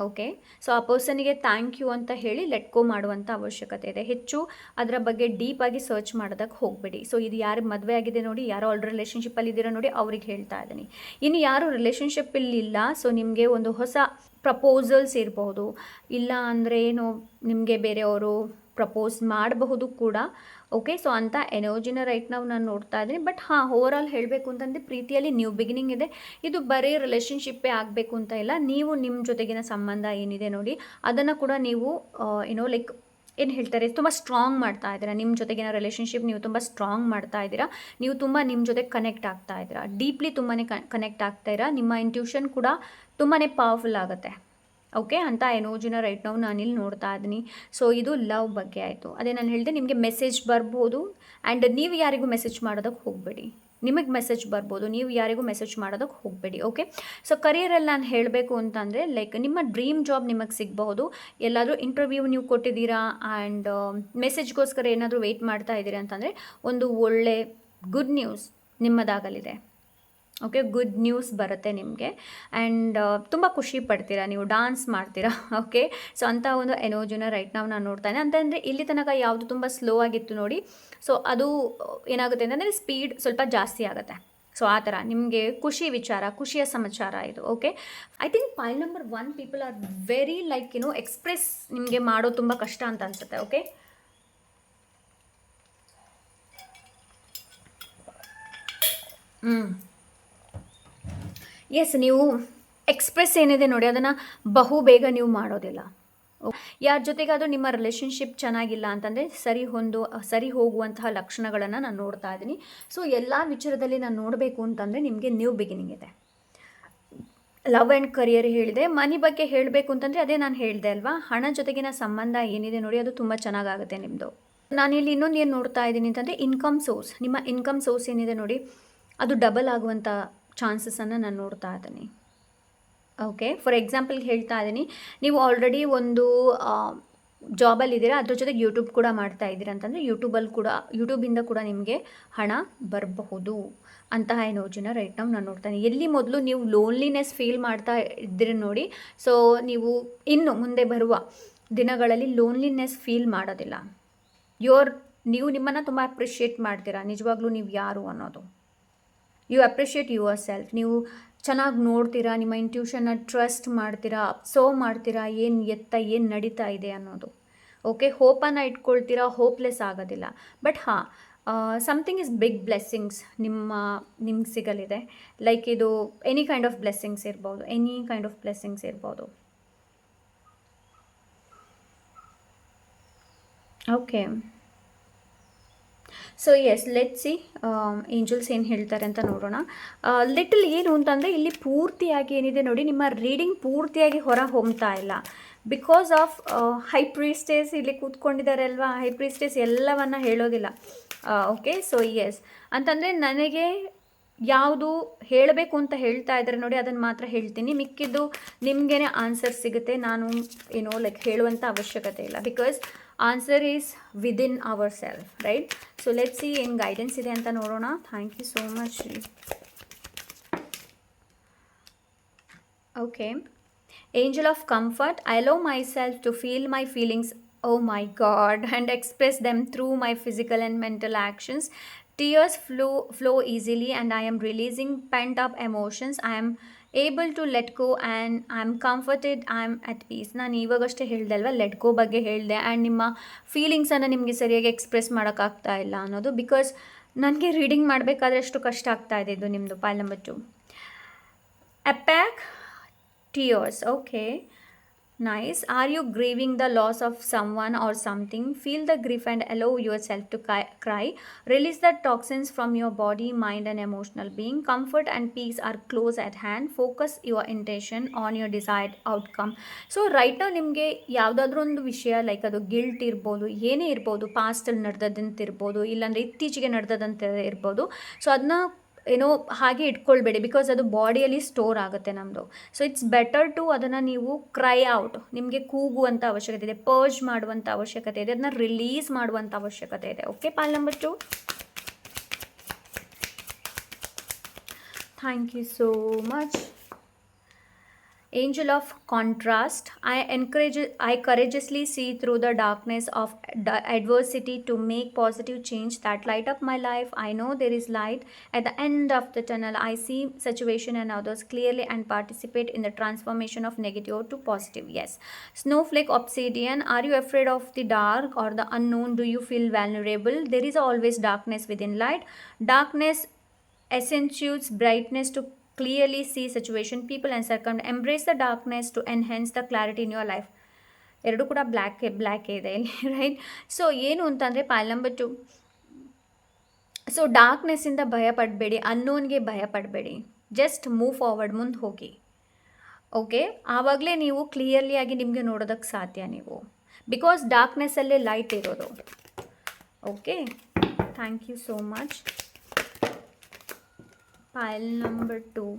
Speaker 1: ಓಕೆ, ಸೊ ಆ ಪರ್ಸನಿಗೆ ಥ್ಯಾಂಕ್ ಯು ಅಂತ ಹೇಳಿ ಲೆಟ್ ಗೋ ಮಾಡುವಂಥ ಅವಶ್ಯಕತೆ ಇದೆ. ಹೆಚ್ಚು ಅದರ ಬಗ್ಗೆ ಡೀಪಾಗಿ ಸರ್ಚ್ ಮಾಡೋದಕ್ಕೆ ಹೋಗಬೇಡಿ. ಸೊ ಇದು ಯಾರು ಮದುವೆ ಆಗಿದೆ ನೋಡಿ, ಯಾರೋ ಆಲ್ರೆಡಿ ರಿಲೇಷನ್ಶಿಪ್ಪಲ್ಲಿ ಇದ್ದೀರೋ ನೋಡಿ, ಅವ್ರಿಗೆ ಹೇಳ್ತಾ ಇದ್ದೀನಿ. ಇನ್ನು ಯಾರು ರಿಲೇಷನ್ಶಿಪ್ಪಲ್ಲಿಲ್ಲ, ಸೊ ನಿಮಗೆ ಒಂದು ಹೊಸ ಪ್ರಪೋಸಲ್ಸ್ ಇರಬಹುದು, ಇಲ್ಲ ಅಂದರೆ ಏನು ನಿಮಗೆ ಬೇರೆಯವರು ಪ್ರಪೋಸ್ ಮಾಡಬಹುದು ಕೂಡ. ಓಕೆ, ಸೊ ಅಂಥ ಎನರ್ಜಿನ ರೈಟ್ ನಾವು ನಾನು ನೋಡ್ತಾ ಇದ್ದೀನಿ. ಬಟ್ ಓವರ್ ಆಲ್ ಹೇಳಬೇಕು ಅಂತಂದರೆ ಪ್ರೀತಿಯಲ್ಲಿ ನ್ಯೂ ಬಿಗಿನಿಂಗ್ ಇದೆ. ಇದು ಬರೀ ರಿಲೇಷನ್ಶಿಪ್ಪೇ ಆಗಬೇಕು ಅಂತ ಇಲ್ಲ, ನೀವು ನಿಮ್ಮ ಜೊತೆಗಿನ ಸಂಬಂಧ ಏನಿದೆ ನೋಡಿ ಅದನ್ನು ಕೂಡ ನೀವು ಲೈಕ್ ಏನು ಹೇಳ್ತಾರೆ, ತುಂಬ ಸ್ಟ್ರಾಂಗ್ ಮಾಡ್ತಾ ಇದ್ದೀರಾ. ನಿಮ್ಮ ಜೊತೆಗಿನ ರಿಲೇಷನ್ಶಿಪ್ ನೀವು ತುಂಬ ಸ್ಟ್ರಾಂಗ್ ಮಾಡ್ತಾ ಇದ್ದೀರಾ. ನೀವು ತುಂಬ ನಿಮ್ಮ ಜೊತೆ ಕನೆಕ್ಟ್ ಆಗ್ತಾ ಇದ್ದೀರಾ, ಡೀಪ್ಲಿ ತುಂಬಾ ಕನೆಕ್ಟ್ ಆಗ್ತಾ ಇದ್ದೀರಾ. ನಿಮ್ಮ ಇಂಟ್ಯೂಷನ್ ಕೂಡ ತುಂಬಾ ಪವರ್ಫುಲ್ ಆಗುತ್ತೆ. ಓಕೆ, ಅಂತ ಎನರ್ಜಿನ ರೈಟ್ ನಾವು ನಾನಿಲ್ಲಿ ನೋಡ್ತಾ ಇದ್ದೀನಿ. ಸೊ ಇದು ಲವ್ ಬಗ್ಗೆ ಆಯಿತು. ಅದೇ ನಾನು ಹೇಳಿದೆ, ನಿಮಗೆ ಮೆಸೇಜ್ ಬರ್ಬೋದು ಆ್ಯಂಡ್ ನೀವು ಯಾರಿಗೂ ಮೆಸೇಜ್ ಮಾಡೋದಕ್ಕೆ ಹೋಗಬೇಡಿ. ನಿಮಗೆ ಮೆಸೇಜ್ ಬರ್ಬೋದು, ನೀವು ಯಾರಿಗೂ ಮೆಸೇಜ್ ಮಾಡೋದಕ್ಕೆ ಹೋಗಬೇಡಿ. ಓಕೆ, ಸೊ ಕರಿಯರಲ್ಲಿ ನಾನು ಹೇಳಬೇಕು ಅಂತಂದರೆ ಲೈಕ್ ನಿಮ್ಮ ಡ್ರೀಮ್ ಜಾಬ್ ನಿಮಗೆ ಸಿಗಬಹುದು. ಎಲ್ಲಾದರೂ ಇಂಟರ್ವ್ಯೂ ನೀವು ಕೊಟ್ಟಿದ್ದೀರಾ ಆ್ಯಂಡ್ ಮೆಸೇಜ್ಗೋಸ್ಕರ ಏನಾದರೂ ವೆಯ್ಟ್ ಮಾಡ್ತಾ ಇದ್ದೀರಾ ಅಂತಂದರೆ ಒಂದು ಒಳ್ಳೆ ಗುಡ್ ನ್ಯೂಸ್ ನಿಮ್ಮದಾಗಲಿದೆ. ಓಕೆ, ಗುಡ್ ನ್ಯೂಸ್ ಬರುತ್ತೆ ನಿಮಗೆ ಆ್ಯಂಡ್ ತುಂಬ ಖುಷಿ ಪಡ್ತೀರಾ, ನೀವು ಡಾನ್ಸ್ ಮಾಡ್ತೀರಾ. ಓಕೆ, ಸೊ ಅಂಥ ಒಂದು ಎನರ್ಜಿನ ರೈಟ್ ನಾವು ನಾನು ನೋಡ್ತಾನೆ. ಅಂತಂದರೆ ಇಲ್ಲಿ ತನಕ ಯಾವುದು ತುಂಬ ಸ್ಲೋ ಆಗಿತ್ತು ನೋಡಿ, ಸೊ ಅದು ಏನಾಗುತ್ತೆ ಅಂತಂದರೆ ಸ್ಪೀಡ್ ಸ್ವಲ್ಪ ಜಾಸ್ತಿ ಆಗುತ್ತೆ. ಸೊ ಆ ಥರ ನಿಮಗೆ ಖುಷಿ ವಿಚಾರ, ಖುಷಿಯ ಸಮಾಚಾರ ಇದು. Okay, I think ಪೈಲ್ number 1 people are very like express ನಿಮಗೆ ಮಾಡೋದು ತುಂಬ ಕಷ್ಟ ಅಂತ ಅನಿಸುತ್ತೆ. ಓಕೆ, ಎಸ್, ನೀವು ಎಕ್ಸ್ಪ್ರೆಸ್ ಏನಿದೆ ನೋಡಿ ಅದನ್ನು ಬಹು ಬೇಗ ನೀವು ಮಾಡೋದಿಲ್ಲ. ಯಾರ ಜೊತೆಗಾದರೂ ನಿಮ್ಮ ರಿಲೇಷನ್ಶಿಪ್ ಚೆನ್ನಾಗಿಲ್ಲ ಅಂತಂದರೆ ಸರಿ ಹೋಗುವಂತಹ ಲಕ್ಷಣಗಳನ್ನು ನಾನು ನೋಡ್ತಾ ಇದ್ದೀನಿ. ಸೊ ಎಲ್ಲ ವಿಚಾರದಲ್ಲಿ ನಾನು ನೋಡಬೇಕು ಅಂತಂದರೆ ನಿಮಗೆ ನ್ಯೂ ಬಿಗಿನಿಂಗ್ ಇದೆ. ಲವ್ ಆ್ಯಂಡ್ ಕರಿಯರ್ ಹೇಳಿದೆ. ಮನಿ ಬಗ್ಗೆ ಹೇಳಬೇಕು ಅಂತಂದರೆ ಅದೇ ನಾನು ಹೇಳಿದೆ ಅಲ್ವಾ, ಹಣ ಜೊತೆಗಿನ ಸಂಬಂಧ ಏನಿದೆ ನೋಡಿ ಅದು ತುಂಬ ಚೆನ್ನಾಗಾಗುತ್ತೆ ನಿಮ್ಮದು. ನಾನಿಲ್ಲಿ ಇನ್ನೊಂದು ಏನು ನೋಡ್ತಾ ಇದ್ದೀನಿ ಅಂತಂದರೆ ಇನ್ಕಮ್ ಸೋರ್ಸ್, ನಿಮ್ಮ ಇನ್ಕಮ್ ಸೋರ್ಸ್ ಏನಿದೆ ನೋಡಿ ಅದು ಡಬಲ್ ಆಗುವಂಥ ಚಾನ್ಸಸನ್ನು ನಾನು ನೋಡ್ತಾ ಇದ್ದೀನಿ. ಓಕೆ, ಫಾರ್ ಎಕ್ಸಾಂಪಲ್ಗೆ ಹೇಳ್ತಾ ಇದ್ದೀನಿ, ನೀವು ಆಲ್ರೆಡಿ ಒಂದು ಜಾಬಲ್ಲಿದ್ದೀರಾ, ಅದ್ರ ಜೊತೆಗೆ ಯೂಟ್ಯೂಬ್ ಕೂಡ ಮಾಡ್ತಾ ಇದ್ದೀರಾ ಅಂತಂದರೆ ಯೂಟ್ಯೂಬಿಂದ ಕೂಡ ನಿಮಗೆ ಹಣ ಬರಬಹುದು. ಅಂತಹ ಎನರ್ಜಿನ ರೈಟ್ ನಾನು ನೋಡ್ತಾನೆ. ಎಲ್ಲಿ ಮೊದಲು ನೀವು ಲೋನ್ಲಿನೆಸ್ ಫೀಲ್ ಮಾಡ್ತಾ ಇದ್ದೀರಿ ನೋಡಿ, ಸೊ ನೀವು ಇನ್ನು ಮುಂದೆ ಬರುವ ದಿನಗಳಲ್ಲಿ ಲೋನ್ಲಿನೆಸ್ ಫೀಲ್ ಮಾಡೋದಿಲ್ಲ. ನೀವು ನಿಮ್ಮನ್ನು ತುಂಬ ಅಪ್ರಿಷಿಯೇಟ್ ಮಾಡ್ತೀರಾ, ನಿಜವಾಗ್ಲೂ ನೀವು ಯಾರು ಅನ್ನೋದು. You appreciate yourself. ನೀವು ಚೆನ್ನಾಗಿ ನೋಡ್ತೀರಾ, ನಿಮ್ಮ ಇಂಟ್ಯೂಷನ್ನ ಟ್ರಸ್ಟ್ ಮಾಡ್ತೀರಾ, ಅಬ್ಸರ್ವ್ ಮಾಡ್ತೀರಾ, ಏನು ನಡೀತಾ ಇದೆ ಅನ್ನೋದು. ಓಕೆ, ಹೋಪನ್ನು ಇಟ್ಕೊಳ್ತೀರಾ, ಹೋಪ್ಲೆಸ್ ಆಗೋದಿಲ್ಲ. But something is big blessings ನಿಮ್ಗೆ ಸಿಗಲಿದೆ. ಲೈಕ್ ಇದು ಎನಿ ಕೈಂಡ್ ಆಫ್ ಬ್ಲೆಸ್ಸಿಂಗ್ಸ್ ಇರ್ಬೋದು. Okay, so yes, let see angels ಏನು ಹೇಳ್ತಾರೆ ಅಂತ ನೋಡೋಣ. ಲಿಟಲ್ ಏನು ಅಂತಂದರೆ ಇಲ್ಲಿ ಪೂರ್ತಿಯಾಗಿ ಏನಿದೆ ನೋಡಿ, ನಿಮ್ಮ ರೀಡಿಂಗ್ ಪೂರ್ತಿಯಾಗಿ ಹೊರ ಹೊಮ್ತಾ ಇಲ್ಲ. ಬಿಕಾಸ್ ಆಫ್ ಹೈ ಪ್ರೀಸ್ಟೆಸ್ ಇಲ್ಲಿ ಕೂತ್ಕೊಂಡಿದ್ದಾರೆ ಅಲ್ವಾ, ಹೈ ಪ್ರೀಸ್ಟೆಸ್ ಎಲ್ಲವನ್ನು ಹೇಳೋದಿಲ್ಲ. ಓಕೆ, ಸೊ ಎಸ್ ಅಂತಂದರೆ ನನಗೆ ಯಾವುದು ಹೇಳಬೇಕು ಅಂತ ಹೇಳ್ತಾ ಇದ್ದಾರೆ ನೋಡಿ ಅದನ್ನು ಮಾತ್ರ ಹೇಳ್ತೀನಿ. ಮಿಕ್ಕಿದ್ದು ನಿಮಗೇ ಆನ್ಸರ್ ಸಿಗುತ್ತೆ. ನಾನು ಲೈಕ್ ಹೇಳುವಂಥ ಅವಶ್ಯಕತೆ ಇಲ್ಲ. Because answer is within our self, right? So let's see ಏನು ಗೈಡೆನ್ಸ್ ಇದೆ ಅಂತ ನೋಡೋಣ. Thank you so much. Okay, angel of comfort. I allow myself to feel my feelings, oh my God, and express them through my physical and mental actions. Tears flow easily and I am releasing pent up emotions. I am able to let go and I am comforted, I am at peace. ನಾನು ಇವಾಗಷ್ಟೇ ಹೇಳಿದೆ ಅಲ್ವಾ, ಲೆಟ್ ಗೋ ಬಗ್ಗೆ ಹೇಳಿದೆ. ಆ್ಯಂಡ್ ನಿಮ್ಮ ಫೀಲಿಂಗ್ಸನ್ನು ನಿಮಗೆ ಸರಿಯಾಗಿ ಎಕ್ಸ್ಪ್ರೆಸ್ ಮಾಡೋಕ್ಕಾಗ್ತಾ ಇಲ್ಲ ಅನ್ನೋದು. ಬಿಕಾಸ್ ನನಗೆ ರೀಡಿಂಗ್ ಮಾಡಬೇಕಾದ್ರೆ ಅಷ್ಟು ಕಷ್ಟ ಆಗ್ತಾ ಇದೆ. ಇದು ನಿಮ್ಮದು ಪೈಲ್ number 2. ಅಪ್ಯಾಕ್ Tears. Okay. Nice. Are you grieving the loss of someone or something? Feel the grief and allow yourself to cry. Release the toxins from your body, mind, and emotional being. Comfort and peace are close at hand. Focus your intention on your desired outcome. So right ನಾವು ನಿಮಗೆ ಯಾವುದಾದ್ರೂ ಒಂದು ವಿಷಯ ಲೈಕ್ ಅದು ಗಿಲ್ಟ್ ಇರ್ಬೋದು, ಏನೇ ಇರ್ಬೋದು, ಪಾಸ್ಟಲ್ಲಿ ನಡೆದದಂತ ಇರ್ಬೋದು, ಇಲ್ಲಾಂದರೆ ಇತ್ತೀಚೆಗೆ ನಡೆದದಂತ ಇರ್ಬೋದು. ಸೊ ಅದನ್ನ ಏನೋ ಹಾಗೆ ಇಟ್ಕೊಳ್ಬೇಡಿ, ಬಿಕಾಸ್ ಅದು ಬಾಡಿಯಲ್ಲಿ ಸ್ಟೋರ್ ಆಗುತ್ತೆ ನಮ್ಮದು. ಸೊ ಇಟ್ಸ್ ಬೆಟರ್ ಟು ಅದನ್ನು ನೀವು ಕ್ರೈ ಔಟ್, ನಿಮಗೆ ಕೂಗುವಂಥ ಅವಶ್ಯಕತೆ ಇದೆ, ಪರ್ಜ್ ಮಾಡುವಂಥ ಅವಶ್ಯಕತೆ ಇದೆ, ಅದನ್ನ ರಿಲೀಸ್ ಮಾಡುವಂಥ ಅವಶ್ಯಕತೆ ಇದೆ. Okay, pile number 2. Thank you so much. Angel of contrast. I courageously see through the darkness of adversity to make positive change that light up my life. I know there is light at the end of the tunnel. I see situation and others clearly and participate in the transformation of negative to positive. Yes. Snowflake obsidian. Are you afraid of the dark or the unknown? Do you feel vulnerable? There is always darkness within light. Darkness accentuates brightness to clearly see situation, people and circumstances. Embrace the darkness to enhance the clarity in your life. ಎರಡು ಕೂಡ ಬ್ಲ್ಯಾಕ್ ಇದೆ ಇಲ್ಲಿ, ರೈಟ್. ಸೊ ಏನು ಅಂತಂದರೆ ಪಾಲ್ ನಂಬರ್ 2. ಸೊ ಡಾರ್ಕ್ನೆಸ್ಸಿಂದ ಭಯ ಪಡಬೇಡಿ, ಅನ್ನೋನ್ಗೆ ಭಯ ಪಡಬೇಡಿ, ಜಸ್ಟ್ ಮೂವ್ ಫಾರ್ವರ್ಡ್, ಮುಂದೆ ಹೋಗಿ. ಓಕೆ, ಆವಾಗಲೇ ನೀವು ಕ್ಲಿಯರ್ಲಿ ಆಗಿ ನಿಮಗೆ ನೋಡೋದಕ್ಕೆ ಸಾಧ್ಯ ನೀವು, ಬಿಕಾಸ್ ಡಾರ್ಕ್ನೆಸ್ಸಲ್ಲೇ ಲೈಟ್ ಇರೋದು. Okay, thank you so much. Pile number 2.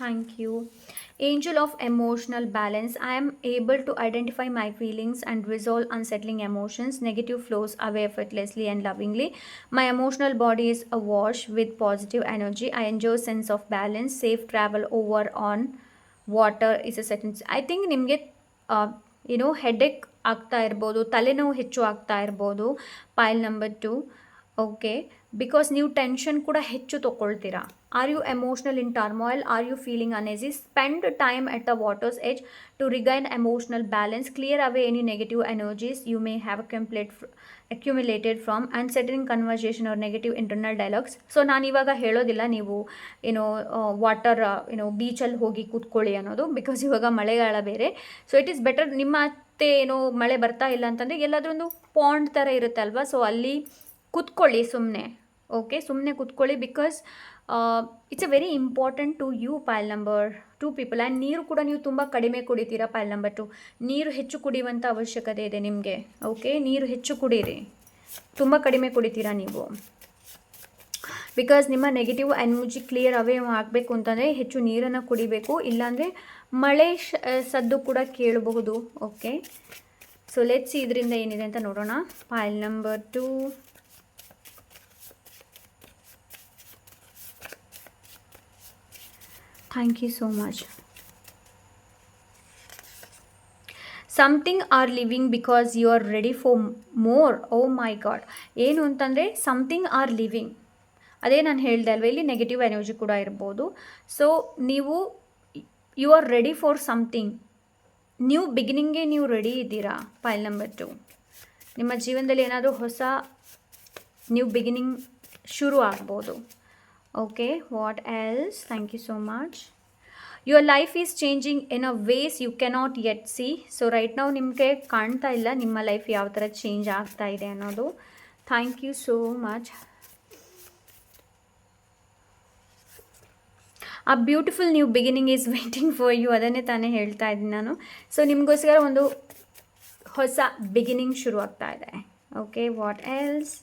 Speaker 1: Thank you. Angel of emotional balance. I am able to identify my feelings and resolve unsettling emotions. Negative flows away effortlessly and lovingly. My emotional body is awash with positive energy. I enjoy sense of balance. Safe travel over on water is a sentence. I think ನಿಮಗೆ ಏನೋ ಹೆಡ್ಏಕ್ ಆಗ್ತಾ ಇರ್ಬೋದು, ತಲೆನೋವು ಹೆಚ್ಚು ಆಗ್ತಾ ಇರ್ಬೋದು. Pile number 2. ಓಕೆ, ಬಿಕಾಸ್ ನೀವು ಟೆನ್ಷನ್ ಕೂಡ ಹೆಚ್ಚು ತೊಗೊಳ್ತೀರಾ. Are you emotional in turmoil? Are you feeling uneasy? Spend time at the water's edge to regain emotional balance. Clear away any negative energies you may have accumulated from unsettling conversation or negative internal dialogues. So ನಾನಿವಾಗ ಹೇಳೋದಿಲ್ಲ ನೀವು ಏನೋ ವಾಟರ್ ಏನೋ ಬೀಚಲ್ಲಿ ಹೋಗಿ ಕೂತ್ಕೊಳ್ಳಿ ಅನ್ನೋದು, ಬಿಕಾಸ್ ಇವಾಗ ಮಳೆಗಾಲ ಬೇರೆ. ಸೊ ಇಟ್ ಈಸ್ ಬೆಟರ್, ನಿಮ್ಮ ಮತ್ತೆ ಏನೋ ಮಳೆ ಬರ್ತಾ ಇಲ್ಲ ಅಂತಂದರೆ ಎಲ್ಲಾದರೂ ಒಂದು ಪಾಂಡ್ ಥರ ಇರುತ್ತೆ ಅಲ್ವಾ, ಸೊ ಅಲ್ಲಿ ಕೂತ್ಕೊಳ್ಳಿ ಸುಮ್ಮನೆ. ಓಕೆ, ಸುಮ್ಮನೆ ಕೂತ್ಕೊಳ್ಳಿ, because it's a very important to you. Pile number 2 people. And ನೀರು ಕೂಡ ನೀವು ತುಂಬ ಕಡಿಮೆ ಕುಡಿತೀರಾ. ಪೈಲ್ ನಂಬರ್ 2, ನೀರು ಹೆಚ್ಚು ಕುಡಿಯುವಂಥ ಅವಶ್ಯಕತೆ ಇದೆ ನಿಮಗೆ. ಓಕೆ, ನೀರು ಹೆಚ್ಚು ಕುಡೀರಿ, ತುಂಬ ಕಡಿಮೆ ಕುಡಿತೀರಾ ನೀವು, ಬಿಕಾಸ್ ನಿಮ್ಮ ನೆಗೆಟಿವ್ ಎನರ್ಜಿ ಕ್ಲಿಯರ್ ಅವೇ ಆಗಬೇಕು ಅಂತಂದರೆ ಹೆಚ್ಚು ನೀರನ್ನು ಕುಡಿಬೇಕು, ಇಲ್ಲಾಂದರೆ ಮಳೆ ಸದ್ದು ಕೂಡ ಕೇಳಬಹುದು. ಓಕೆ, ಸೊ ಲೆಟ್ಸ್ ಇದರಿಂದ ಏನಿದೆ ಅಂತ ನೋಡೋಣ. ಪೈಲ್ number 2. Thank you so much. Something are living because you are ready for more. Oh my god, ಏನು ಅಂತಂದರೆ ಸಮಥಿಂಗ್ ಆರ್ ಲಿವಿಂಗ್, ಅದೇ ನಾನು ಹೇಳಿದೆ ಅಲ್ವ, ಇಲ್ಲಿ ನೆಗೆಟಿವ್ ಎನರ್ಜಿ ಕೂಡ ಇರ್ಬೋದು. ಸೊ ನೀವು you are ready for something, new ಬಿಗಿನಿಂಗ್ಗೆ ನೀವು ರೆಡಿ ಇದ್ದೀರಾ. ಪೈಲ್ ನಂಬರ್ 2, ನಿಮ್ಮ ಜೀವನದಲ್ಲಿ ಏನಾದರೂ ಹೊಸ ನ್ಯೂ ಬಿಗಿನಿಂಗ್ ಶುರು ಆಗ್ಬೋದು. Okay, what else? Thank you so much. Your life is changing in a ways you cannot yet see. So right ನಾವು ನಿಮಗೆ ಕಾಣ್ತಾ ಇಲ್ಲ ನಿಮ್ಮ ಲೈಫ್ ಯಾವ ಥರ ಚೇಂಜ್ ಆಗ್ತಾ ಇದೆ ಅನ್ನೋದು. Thank you so much. A beautiful new beginning is waiting for you, ಅದನ್ನೇ ತಾನೇ ಹೇಳ್ತಾ ಇದ್ದೀನಿ ನಾನು. ಸೊ ನಿಮಗೋಸ್ಕರ ಒಂದು ಹೊಸ ಬಿಗಿನಿಂಗ್ ಶುರು ಆಗ್ತಾ ಇದೆ. Okay, what else?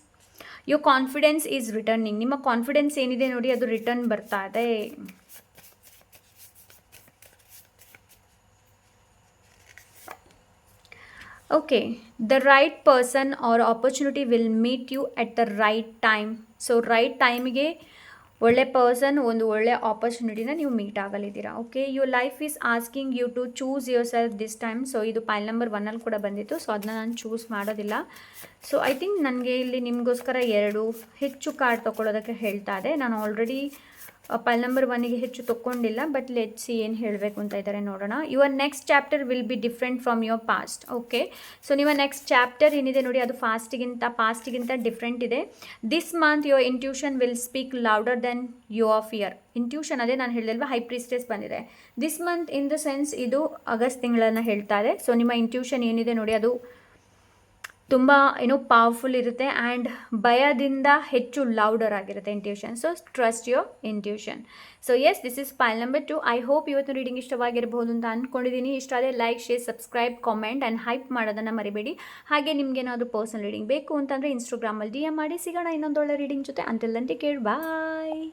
Speaker 1: Your confidence is returning. ನಿಮ್ಮ ಕಾನ್ಫಿಡೆನ್ಸ್ ಏನಿದೆ ನೋಡಿ, ಅದು ರಿಟರ್ನ್ ಬರ್ತಾ ಇದೆ. Okay, the right person or opportunity will meet you at the right time. So right ಟೈಮಿಗೆ ಒಳ್ಳೆ ಪರ್ಸನ್, ಒಂದು ಒಳ್ಳೆ ಆಪರ್ಚುನಿಟಿನ ನೀವು ಮೀಟ್ ಆಗಲಿದ್ದೀರಾ. Okay, your life is asking you to choose yourself this time. So ಇದು ಪೈಲ್ ನಂಬರ್ 1 ಕೂಡ ಬಂದಿತ್ತು, ಸೊ ಅದನ್ನ ನಾನು ಚೂಸ್ ಮಾಡೋದಿಲ್ಲ. ಸೊ ಐ ಥಿಂಕ್ ನನಗೆ ಇಲ್ಲಿ ನಿಮಗೋಸ್ಕರ 2 ಹೆಚ್ಚು ಕಾರ್ಡ್ ತೊಗೊಳ್ಳೋದಕ್ಕೆ ಹೇಳ್ತಾ ಇದೆ. ನಾನು ಆಲ್ರೆಡಿ ಪೈಲ್ ನಂಬರ್ 1ಗೆ ಹೆಚ್ಚು ತೊಗೊಂಡಿಲ್ಲ, ಬಟ್ ಲೆಟ್ ಸಿ ಏನು ಹೇಳಬೇಕು ಅಂತ ಇದ್ದಾರೆ ನೋಡೋಣ. Your next chapter will be different from your past. Okay, so ನಿಮ್ಮ ನೆಕ್ಸ್ಟ್ ಚಾಪ್ಟರ್ ಏನಿದೆ ನೋಡಿ ಅದು ಪಾಸ್ಟಿಗಿಂತ ಡಿಫ್ರೆಂಟ್ ಇದೆ. This month your intuition will speak louder than your fear. Intuition ಅದೇ ನಾನು ಹೇಳಿಲ್ವಾ, ಹೈ ಪ್ರೀಸ್ಟೆಸ್ ಬಂದಿದೆ. This month in the sense ಇದು ಆಗಸ್ಟ್ ತಿಂಗಳನ್ನು ಹೇಳ್ತಾ ಇದೆ. ಸೊ ನಿಮ್ಮ ಇಂಟ್ಯೂಷನ್ ಏನಿದೆ ನೋಡಿ ಅದು ತುಂಬ ಪವರ್ಫುಲ್ ಇರುತ್ತೆ ಆ್ಯಂಡ್ ಭಯದಿಂದ ಹೆಚ್ಚು ಲೌಡರ್ ಆಗಿರುತ್ತೆ intuition. So trust your intuition. So yes, this is file number 2. I hope ಇವತ್ತು ರೀಡಿಂಗ್ ಇಷ್ಟವಾಗಿರಬಹುದು ಅಂತ ಅಂದ್ಕೊಂಡಿದ್ದೀನಿ. ಇಷ್ಟ ಆದರೆ like, share, subscribe, comment and hype ಮಾಡೋದನ್ನು ಮರಿಬೇಡಿ. ಹಾಗೆ ನಿಮಗೇನಾದರೂ ಪರ್ಸನಲ್ ರೀಡಿಂಗ್ ಬೇಕು ಅಂತಂದರೆ ಇನ್ಸ್ಟಾಗ್ರಾಮಲ್ಲಿ DM ಮಾಡಿ. ಸಿಗೋಣ ಇನ್ನೊಂದು ಒಳ್ಳೆ ರೀಡಿಂಗ್ ಜೊತೆ. ಅಂಟಿಲ್ ದೆನ್ ಟೇಕ್ ಕೇರ್, ಬಾಯ್.